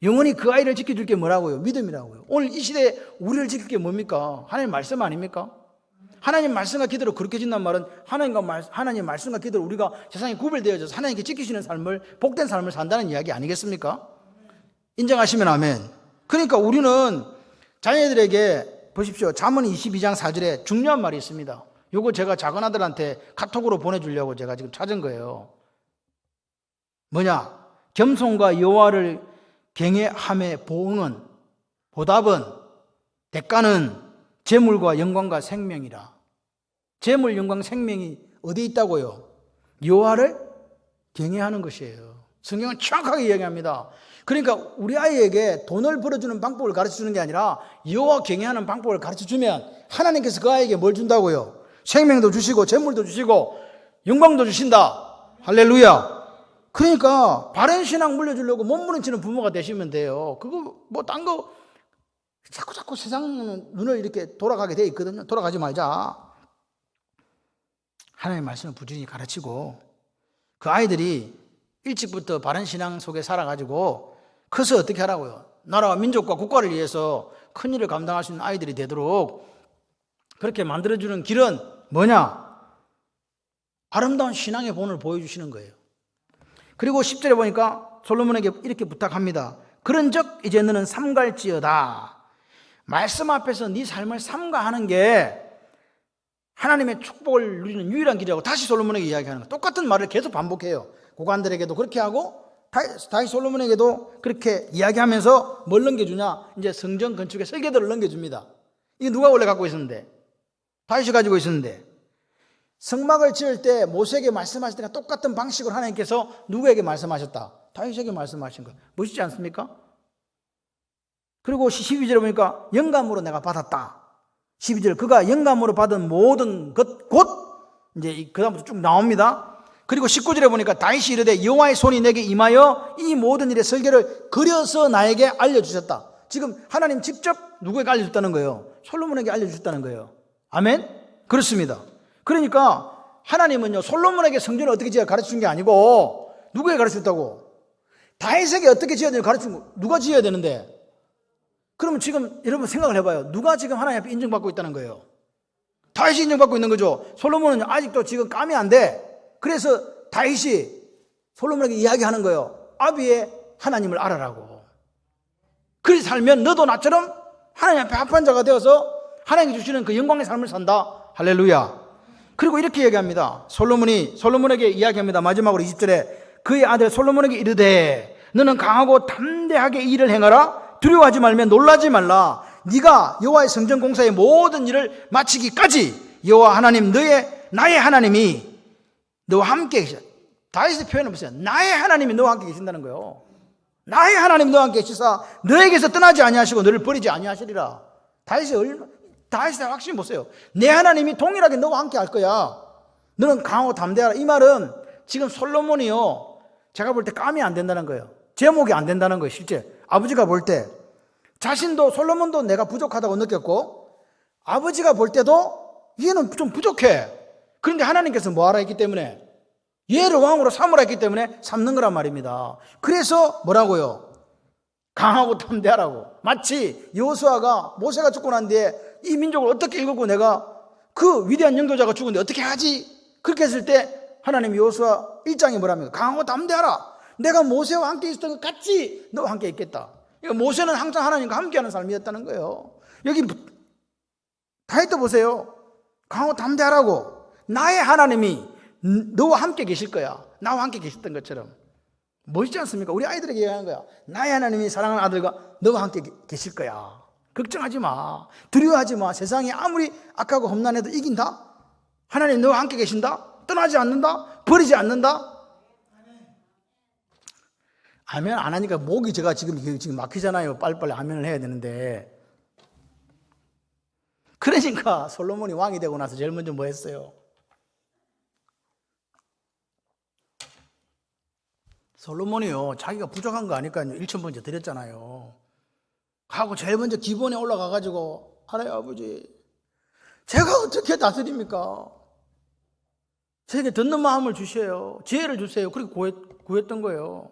영원히 그 아이를 지켜줄 게 뭐라고요? 믿음이라고요. 오늘 이 시대에 우리를 지킬 게 뭡니까? 하나님 말씀 아닙니까? 하나님 말씀과 기도로 그렇게 진단 말은 하나님 말씀과 기도로 우리가 세상에 구별되어져서 하나님께 지키시는 삶을 복된 삶을 산다는 이야기 아니겠습니까? 인정하시면 아멘. 그러니까 우리는 자녀들에게 보십시오. 잠언 22장 4절에 중요한 말이 있습니다. 요거 제가 작은 아들한테 카톡으로 보내주려고 제가 지금 찾은 거예요. 뭐냐? 겸손과 여호와를 경외함의 보답은 대가는 재물과 영광과 생명이라. 재물, 영광, 생명이 어디 있다고요? 여호와를 경외하는 것이에요. 성경은 정확하게 이야기합니다. 그러니까 우리 아이에게 돈을 벌어주는 방법을 가르쳐주는 게 아니라 여호와 경외하는 방법을 가르쳐주면 하나님께서 그 아이에게 뭘 준다고요? 생명도 주시고 재물도 주시고 영광도 주신다. 할렐루야. 그러니까 바른 신앙 물려주려고 몸부림치는 부모가 되시면 돼요. 그거 뭐 딴 거 자꾸 세상 눈을 이렇게 돌아가게 돼 있거든요. 돌아가지 말자. 하나님의 말씀을 부지런히 가르치고 그 아이들이 일찍부터 바른 신앙 속에 살아가지고 커서 어떻게 하라고요? 나라와 민족과 국가를 위해서 큰 일을 감당할 수 있는 아이들이 되도록 그렇게 만들어주는 길은 뭐냐? 아름다운 신앙의 본을 보여주시는 거예요. 그리고 10절에 보니까 솔로몬에게 이렇게 부탁합니다. 그런즉 이제 너는 삼갈지어다. 말씀 앞에서 네 삶을 삼가하는 게 하나님의 축복을 누리는 유일한 길이라고 다시 솔로몬에게 이야기하는 거예요. 똑같은 말을 계속 반복해요. 고관들에게도 그렇게 하고 다시 솔로몬에게도 그렇게 이야기하면서 뭘 넘겨주냐? 이제 성전 건축의 설계도를 넘겨줍니다. 이게 누가 원래 갖고 있었는데? 다윗이 가지고 있었는데 성막을 지을 때 모세에게 말씀하실 때가 똑같은 방식으로 하나님께서 누구에게 말씀하셨다? 다윗에게 말씀하신 거예요. 멋있지 않습니까? 그리고 12절에 보니까 영감으로 내가 받았다. 12절 그가 영감으로 받은 모든 것 곧 이제 그 다음부터 쭉 나옵니다. 그리고 19절에 보니까 다윗이 이르되 여호와의 손이 내게 임하여 이 모든 일의 설계를 그려서 나에게 알려주셨다. 지금 하나님 직접 누구에게 알려줬다는 거예요? 솔로몬에게 알려주셨다는 거예요. 아멘? 그렇습니다. 그러니까 하나님은요 솔로몬에게 성전을 어떻게 지어야 가르쳐준 게 아니고 누구에게 가르쳐줬다고? 다윗에게 어떻게 지어야 되는지 가르쳐준 거 누가 지어야 되는데? 그러면 지금 여러분 생각을 해봐요. 누가 지금 하나님 앞에 인정받고 있다는 거예요? 다윗이 인정받고 있는 거죠. 솔로몬은 아직도 지금 감이 안 돼. 그래서 다윗이 솔로몬에게 이야기하는 거예요. 아비의 하나님을 알아라고. 그렇게 살면 너도 나처럼 하나님 앞에 합한 자가 되어서 하나님이 주시는 그 영광의 삶을 산다. 할렐루야. 그리고 이렇게 얘기합니다. 솔로몬에게 이야기합니다. 마지막으로 20절에 그의 아들 솔로몬에게 이르되 너는 강하고 담대하게 일을 행하라. 두려워하지 말며 놀라지 말라. 네가 여호와의 성전 공사의 모든 일을 마치기까지 여호와 하나님 나의 하나님이 너와 함께 계시다. 다윗의 표현을 보세요. 나의 하나님이 너와 함께 계신다는 거예요. 나의 하나님 너와 함께 계시사 너에게서 떠나지 아니하시고 너를 버리지 아니하시리라. 다윗의 확신 보세요. 내 하나님이 동일하게 너와 함께 할 거야. 너는 강하고 담대하라. 이 말은 지금 솔로몬이요 제가 볼 때 감이 안 된다는 거예요. 제목이 안 된다는 거예요. 실제 아버지가 볼 때 자신도 솔로몬도 내가 부족하다고 느꼈고 아버지가 볼 때도 얘는 좀 부족해. 그런데 하나님께서 뭐하라 했기 때문에 얘를 왕으로 삼으라 했기 때문에 삼는 거란 말입니다. 그래서 뭐라고요? 강하고 담대하라고. 마치 여호수아가 모세가 죽고 난 뒤에 이 민족을 어떻게 일구고 내가 그 위대한 영도자가 죽었는데 어떻게 하지? 그렇게 했을 때 하나님 여호수아 1장이 뭐랍니까? 강하고 담대하라. 내가 모세와 함께 있었던 것 같이 너와 함께 있겠다. 그러니까 모세는 항상 하나님과 함께하는 삶이었다는 거예요. 여기 다윗도 보세요. 강하고 담대하라고. 나의 하나님이 너와 함께 계실 거야. 나와 함께 계셨던 것처럼. 멋있지 않습니까? 우리 아이들에게 얘기하는 거야. 나의 하나님이 사랑하는 아들과 너와 함께 계실 거야. 걱정하지 마. 두려워하지 마. 세상이 아무리 악하고 험난해도 이긴다. 하나님 너와 함께 계신다. 떠나지 않는다. 버리지 않는다. 아멘 안 하니까 목이 제가 지금 막히잖아요. 빨리빨리 아멘을 해야 되는데. 그러니까 솔로몬이 왕이 되고 나서 제일 먼저 뭐 했어요? 솔로몬이요, 자기가 부족한 거 아니까요. 1,000번째 드렸잖아요. 하고 제일 먼저 기본에 올라가가지고, 하나님 아버지, 제가 어떻게 다스립니까? 제게 듣는 마음을 주셔요. 지혜를 주세요. 그렇게 구했던 거예요.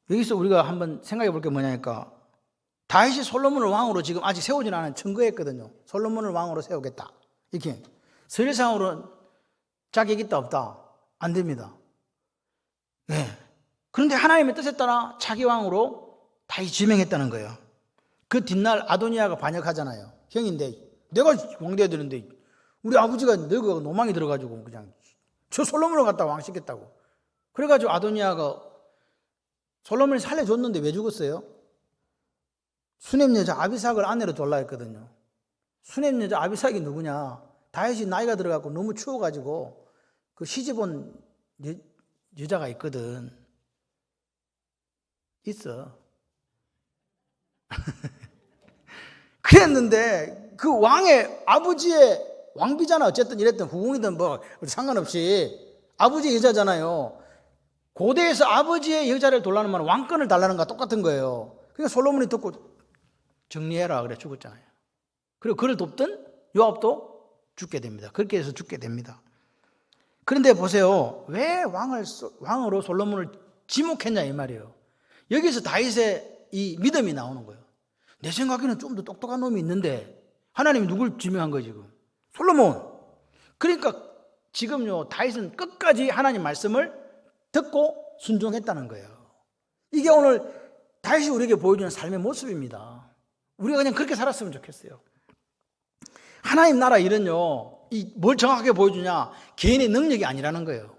여기서 우리가 한번 생각해 볼 게 뭐냐니까, 다윗이 솔로몬을 왕으로 지금 아직 세우진 않은 증거했거든요. 솔로몬을 왕으로 세우겠다. 이렇게. 서열상으로는 자격이 있다 없다? 안 됩니다. 네. 그런데 하나님의 뜻에 따라 자기 왕으로 다윗이 지명했다는 거예요. 그 뒷날 아도니아가 반역하잖아요. 형인데 내가 왕 돼야 되는데 우리 아버지가 늙어 노망이 들어가지고 그냥 저 솔로몬을 갖다 왕 시켰다고. 그래가지고 아도니아가 솔로몬을 살려줬는데 왜 죽었어요? 수냄 여자 아비삭을 아내로 둘라 했거든요. 수냄 여자 아비삭이 누구냐? 다윗이 나이가 들어가고 너무 추워가지고 그 시집온 여자가 있거든. 있어. 그랬는데 그 왕의 아버지의 왕비잖아. 어쨌든 이랬든 후궁이든 뭐 상관없이 아버지의 여자잖아요. 고대에서 아버지의 여자를 돌라는 말은 왕권을 달라는 거와 똑같은 거예요. 그러니까 솔로몬이 듣고 정리해라 그래 죽었잖아요. 그리고 그를 돕던 요압도 죽게 됩니다. 그렇게 해서 죽게 됩니다. 그런데 보세요. 왜 왕으로 솔로몬을 지목했냐 이 말이에요. 여기서 다윗의 이 믿음이 나오는 거예요. 내 생각에는 좀 더 똑똑한 놈이 있는데 하나님이 누굴 지명한 거예요 지금? 솔로몬. 그러니까 지금요 다윗은 끝까지 하나님 말씀을 듣고 순종했다는 거예요. 이게 오늘 다윗이 우리에게 보여주는 삶의 모습입니다. 우리가 그냥 그렇게 살았으면 좋겠어요. 하나님 나라 일은요, 뭘 정확하게 보여주냐? 개인의 능력이 아니라는 거예요.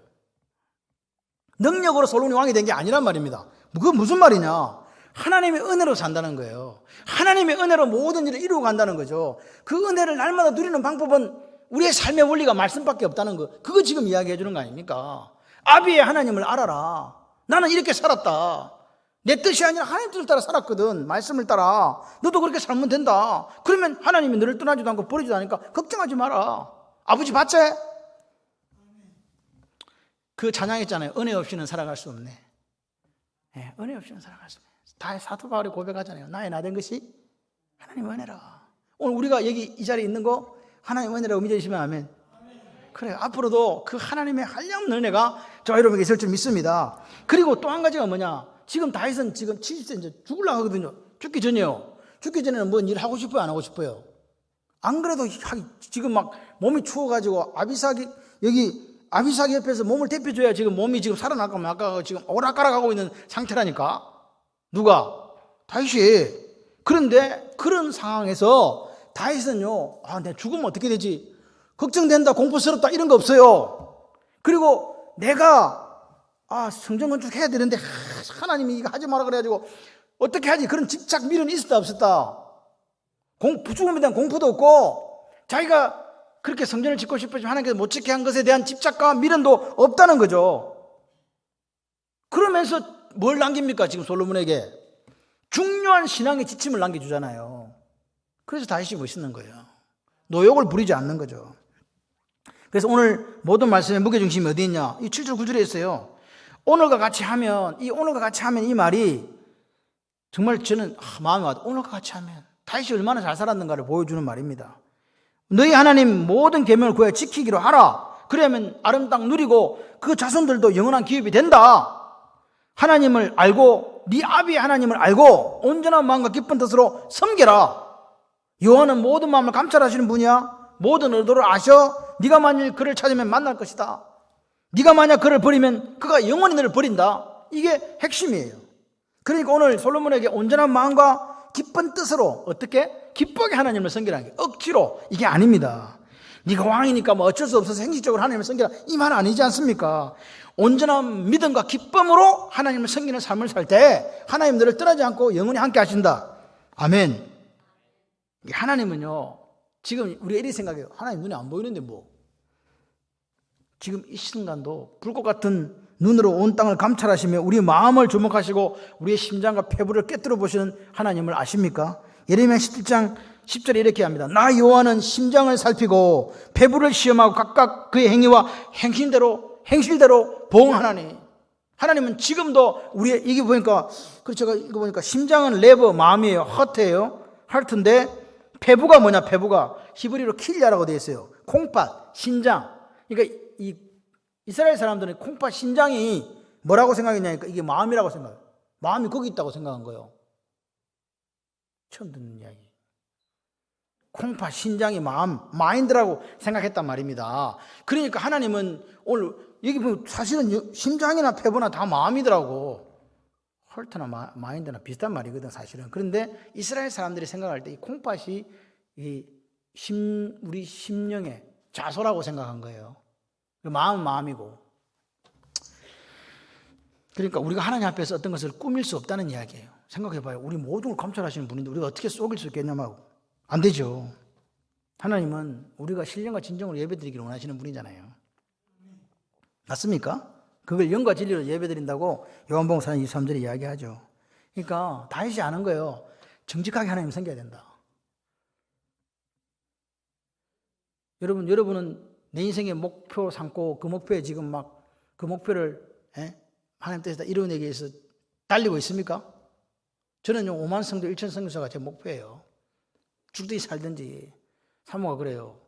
능력으로 솔로몬이 왕이 된 게 아니란 말입니다. 그건 무슨 말이냐? 하나님의 은혜로 산다는 거예요. 하나님의 은혜로 모든 일을 이루어 간다는 거죠. 그 은혜를 날마다 누리는 방법은 우리의 삶의 원리가 말씀밖에 없다는 거. 그거 지금 이야기해 주는 거 아닙니까? 아비의 하나님을 알아라. 나는 이렇게 살았다. 내 뜻이 아니라 하나님 뜻을 따라 살았거든. 말씀을 따라. 너도 그렇게 살면 된다. 그러면 하나님이 너를 떠나지도 않고 버리지도 않으니까 걱정하지 마라. 아버지 봤지? 그 찬양했잖아요. 은혜 없이는 살아갈 수 없네. 네, 은혜 없이는 살아갈 수 없네. 다 사도 바울이 고백하잖아요. 나의 나 된 것이 하나님 은혜라. 오늘 우리가 여기 이 자리에 있는 거 하나님 은혜라고 믿어주시면 아멘. 그래요. 앞으로도 그 하나님의 한량없는 은혜가 저 여러분에게 있을 줄 믿습니다. 그리고 또 한 가지가 뭐냐? 지금 다윗은 지금 70세 이제 죽으려고 하거든요. 죽기 전이요. 죽기 전에는 뭔 일 하고 싶어요? 안 하고 싶어요? 안 그래도 지금 막 몸이 추워가지고 아비삭이 옆에서 몸을 데펴줘야 지금 몸이 지금 살아날까 말까 지금 오락가락하고 있는 상태라니까. 누가? 다윗이. 그런데 그런 상황에서 다윗은요, 내가 죽으면 어떻게 되지? 걱정된다, 공포스럽다 이런 거 없어요. 그리고 내가 성전 건축해야 되는데 하나님이 이거 하지 마라 그래가지고 어떻게 하지? 그런 집착 미련이 있었다 없었다? 죽음에 대한 공포도 없고 자기가 그렇게 성전을 짓고 싶었지만 하나님께서 못 짓게 한 것에 대한 집착과 미련도 없다는 거죠. 그러면서 뭘 남깁니까? 지금 솔로몬에게 중요한 신앙의 지침을 남겨주잖아요. 그래서 다윗이 멋있는 거예요. 노욕을 부리지 않는 거죠. 그래서 오늘 모든 말씀의 무게중심이 어디 있냐? 이 7절 9절에 있어요. 오늘과 같이 하면 이 말이 정말 저는 마음이 와닿아. 오늘과 같이 하면 다윗이 얼마나 잘 살았는가를 보여주는 말입니다. 너희 하나님 모든 계명을 구하여 지키기로 하라. 그러면 아름 땅 누리고 그 자손들도 영원한 기업이 된다. 하나님을 알고 네 아비의 하나님을 알고 온전한 마음과 기쁜 뜻으로 섬겨라. 여호와는 모든 마음을 감찰하시는 분이야. 모든 의도를 아셔. 네가 만일 그를 찾으면 만날 것이다. 네가 만약 그를 버리면 그가 영원히 너를 버린다. 이게 핵심이에요. 그러니까 오늘 솔로몬에게 온전한 마음과 기쁜 뜻으로 어떻게? 기쁘게 하나님을 섬기라는 게 억지로 이게 아닙니다. 네가 왕이니까 뭐 어쩔 수 없어서 행식적으로 하나님을 섬기라 이 말 아니지 않습니까? 온전한 믿음과 기쁨으로 하나님을 섬기는 삶을 살 때 하나님 너를 떠나지 않고 영원히 함께 하신다. 아멘. 하나님은요, 지금 우리가 이렇게 생각해요. 하나님 눈에 안 보이는데 뭐. 지금 이 순간도 불꽃 같은 눈으로 온 땅을 감찰하시며 우리 마음을 주목하시고 우리의 심장과 폐부를 꿰뚫어 보시는 하나님을 아십니까? 예레미야 17장 10절에 이렇게 합니다. 나 여호와는 심장을 살피고 폐부를 시험하고 각각 그의 행위와 행실대로 보응하나니. 하나님은 지금도 우리의 이게 보니까 제가 읽어보니까 심장은 레버 마음이에요. 하트인데 폐부가 뭐냐? 폐부가 히브리어로 킬리아라고 되어 있어요. 콩팥, 신장. 그러니까 이 이스라엘 사람들은 콩팥 신장이 뭐라고 생각했냐니까 이게 마음이라고 생각해요. 마음이 거기 있다고 생각한 거예요. 처음 듣는 이야기. 콩팥 신장이 마인드라고 생각했단 말입니다. 그러니까 하나님은 오늘 여기 보면 사실은 심장이나 폐부나 다 마음이더라고. 헐트나 마인드나 비슷한 말이거든 사실은. 그런데 이스라엘 사람들이 생각할 때 이 콩팥이 우리 심령의 자소라고 생각한 거예요. 마음은 마음이고. 그러니까 우리가 하나님 앞에서 어떤 것을 꾸밀 수 없다는 이야기예요. 생각해봐요. 우리 모든 걸 감찰하시는 분인데 우리가 어떻게 속일 수 있겠냐고. 안 되죠. 하나님은 우리가 신령과 진정으로 예배드리기를 원하시는 분이잖아요. 맞습니까? 그걸 영과 진리로 예배드린다고 요한복음 4장 23절에 이야기하죠. 그러니까 다윗이 아는 거예요. 정직하게 하나님 섬겨야 된다. 여러분은 내 인생의 목표 삼고 그 목표에 지금 막 그 목표를 하나님 뜻에다 이루어내기 위해서 달리고 있습니까? 저는요 5만 성도 1천 성교사가 제 목표예요. 죽든지 살든지. 사모가 그래요.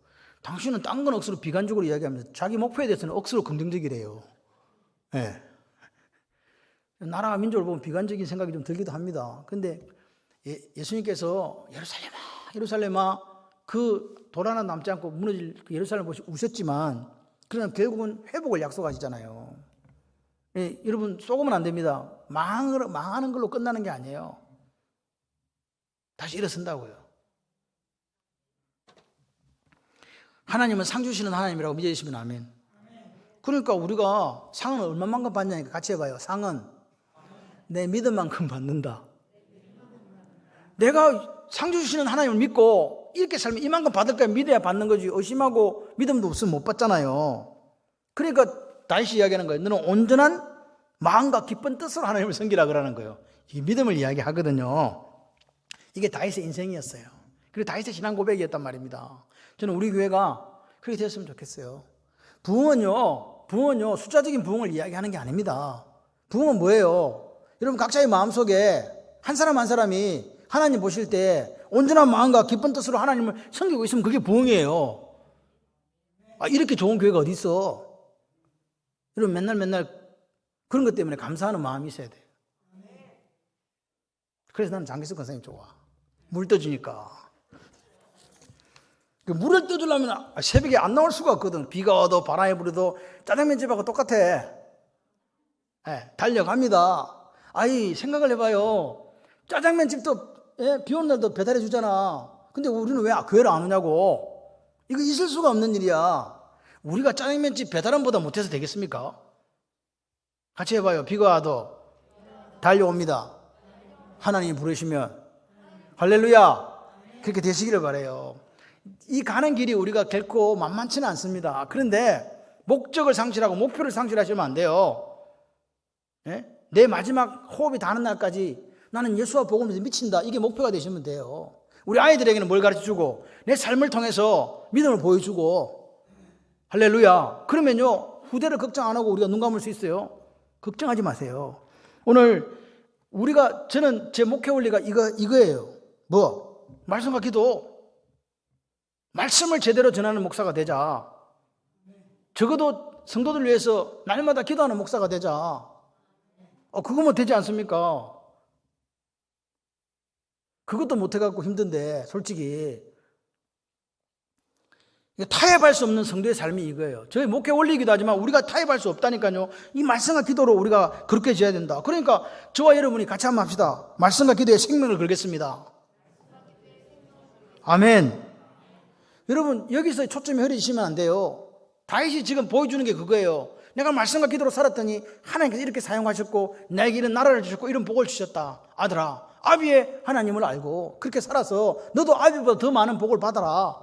당신은 딴 건 억수로 비관적으로 이야기하면서 자기 목표에 대해서는 억수로 긍정적이래요. 네. 나라와 민족을 보면 비관적인 생각이 좀 들기도 합니다. 그런데 예수님께서 예루살렘아 그 돌 하나 남지 않고 무너질 그 예루살렘 보시 우셨지만 그러나 결국은 회복을 약속하시잖아요. 예, 여러분 속으면 안 됩니다. 망하는 걸로 끝나는 게 아니에요. 다시 일어선다고요. 하나님은 상 주시는 하나님이라고 믿으시면 아멘. 그러니까 우리가 상은 얼마만큼 받냐니까 같이 해봐요. 상은 내 믿음만큼 받는다. 내가 상 주시는 하나님을 믿고 이렇게 살면 이만큼 받을까 믿어야 받는 거지. 의심하고 믿음도 없으면 못 받잖아요. 그러니까 다시 이야기하는 거예요. 너는 온전한 마음과 기쁜 뜻으로 하나님을 섬기라 그러는 거예요. 이 믿음을 이야기하거든요. 이게 다윗의 인생이었어요. 그리고 다윗의 신앙 고백이었단 말입니다. 저는 우리 교회가 그렇게 되었으면 좋겠어요. 부흥은요 숫자적인 부흥을 이야기하는 게 아닙니다. 부흥은 뭐예요? 여러분 각자의 마음속에 한 사람 한 사람이 하나님 보실 때 온전한 마음과 기쁜 뜻으로 하나님을 섬기고 있으면 그게 부흥이에요. 이렇게 좋은 교회가 어디 있어? 여러분 맨날 그런 것 때문에 감사하는 마음이 있어야 돼요. 그래서 나는 장기석 선생님 좋아. 물 떠주니까. 물을 떠주려면 새벽에 안 나올 수가 없거든. 비가 와도 바람이 불어도 짜장면 집하고 똑같아. 달려갑니다. 생각을 해봐요. 짜장면 집도 비 오는 날도 배달해 주잖아. 근데 우리는 왜 교회를 안 오냐고. 이거 있을 수가 없는 일이야. 우리가 짜장면집 배달원보다 못해서 되겠습니까? 같이 해봐요. 비가 와도 달려옵니다. 하나님이 부르시면. 할렐루야. 그렇게 되시기를 바라요. 이 가는 길이 우리가 결코 만만치는 않습니다. 그런데 목적을 상실하고 목표를 상실하시면 안 돼요. 내 마지막 호흡이 닿는 날까지 나는 예수와 복음에서 미친다. 이게 목표가 되시면 돼요. 우리 아이들에게는 뭘 가르쳐주고 내 삶을 통해서 믿음을 보여주고 할렐루야. 그러면요 후대를 걱정 안 하고 우리가 눈 감을 수 있어요. 걱정하지 마세요. 오늘 저는 제 목회 원리가 이거예요. 뭐? 말씀과 기도. 말씀을 제대로 전하는 목사가 되자. 적어도 성도들 위해서 날마다 기도하는 목사가 되자. 그거면 되지 않습니까? 그것도 못해갖고 힘든데 솔직히 타협할 수 없는 성도의 삶이 이거예요. 저희 목회 원리이기도 하지만 우리가 타협할 수 없다니까요. 이 말씀과 기도로 우리가 그렇게 지어야 된다. 그러니까 저와 여러분이 같이 한번 합시다. 말씀과 기도에 생명을 걸겠습니다. 아멘. 여러분 여기서 초점이 흐려지시면 안 돼요. 다윗이 지금 보여주는 게 그거예요. 내가 말씀과 기도로 살았더니 하나님께서 이렇게 사용하셨고 나에게 이런 나라를 주셨고 이런 복을 주셨다. 아들아, 아비의 하나님을 알고 그렇게 살아서 너도 아비보다 더 많은 복을 받아라.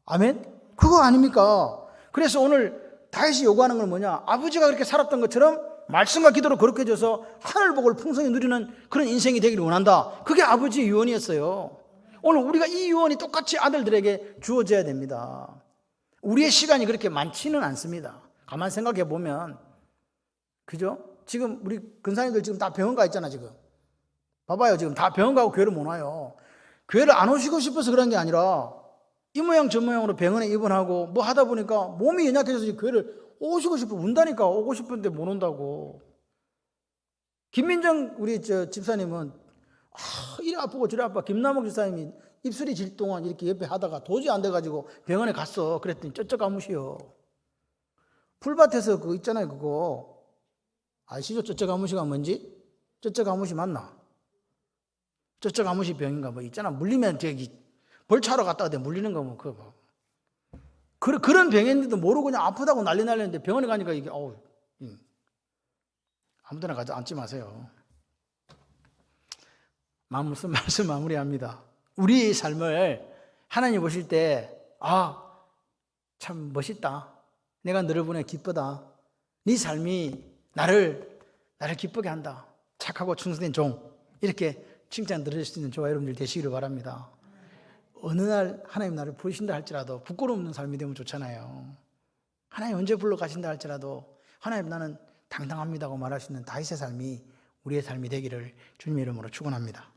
아멘. 그거 아닙니까? 그래서 오늘 다윗이 요구하는 건 뭐냐? 아버지가 그렇게 살았던 것처럼 말씀과 기도로 거룩해져서 하늘복을 풍성히 누리는 그런 인생이 되기를 원한다. 그게 아버지의 유언이었어요. 오늘 우리가 이 유언이 똑같이 아들들에게 주어져야 됩니다. 우리의 시간이 그렇게 많지는 않습니다. 가만 생각해 보면, 그죠? 지금 우리 근사님들 지금 다 병원 가 있잖아, 지금. 봐봐요, 지금 다 병원 가고 교회를 못 와요. 교회를 안 오시고 싶어서 그런 게 아니라 이 모양 저 모양으로 병원에 입원하고 뭐 하다 보니까 몸이 연약해져서 교회를 오시고 싶어 운다니까. 오고 싶은데 못 온다고. 김민정 우리 집사님은 이리 아프고 저리 아파. 김남옥 집사님이 입술이 질 동안 이렇게 옆에 하다가 도저히 안 돼가지고 병원에 갔어. 그랬더니 쩌쩌가무시요. 풀밭에서 그거 있잖아요, 그거. 아시죠? 쩌쩌가무시가 뭔지? 쩌쩌가무시 맞나? 쩌쩌가무시 병인가 뭐 있잖아. 물리면 저기 벌차로 갔다 와도 물리는 거 뭐 그거. 그런 병인데도 모르고 그냥 아프다고 난리 날렸는데 병원에 가니까 이게 아무데나 가지 앉지 마세요. 말씀 마무리합니다. 우리 삶을 하나님 보실 때 참 멋있다. 내가 너를 보내 기쁘다. 네 삶이 나를 기쁘게 한다. 착하고 충성된 종. 이렇게 칭찬 들으실 수 있는 저와 여러분들 되시기를 바랍니다. 어느 날 하나님 나를 부르신다 할지라도 부끄러움 없는 삶이 되면 좋잖아요. 하나님 언제 불러 가신다 할지라도 하나님 나는 당당합니다고 말할 수 있는 다윗의 삶이 우리의 삶이 되기를 주님의 이름으로 축원합니다.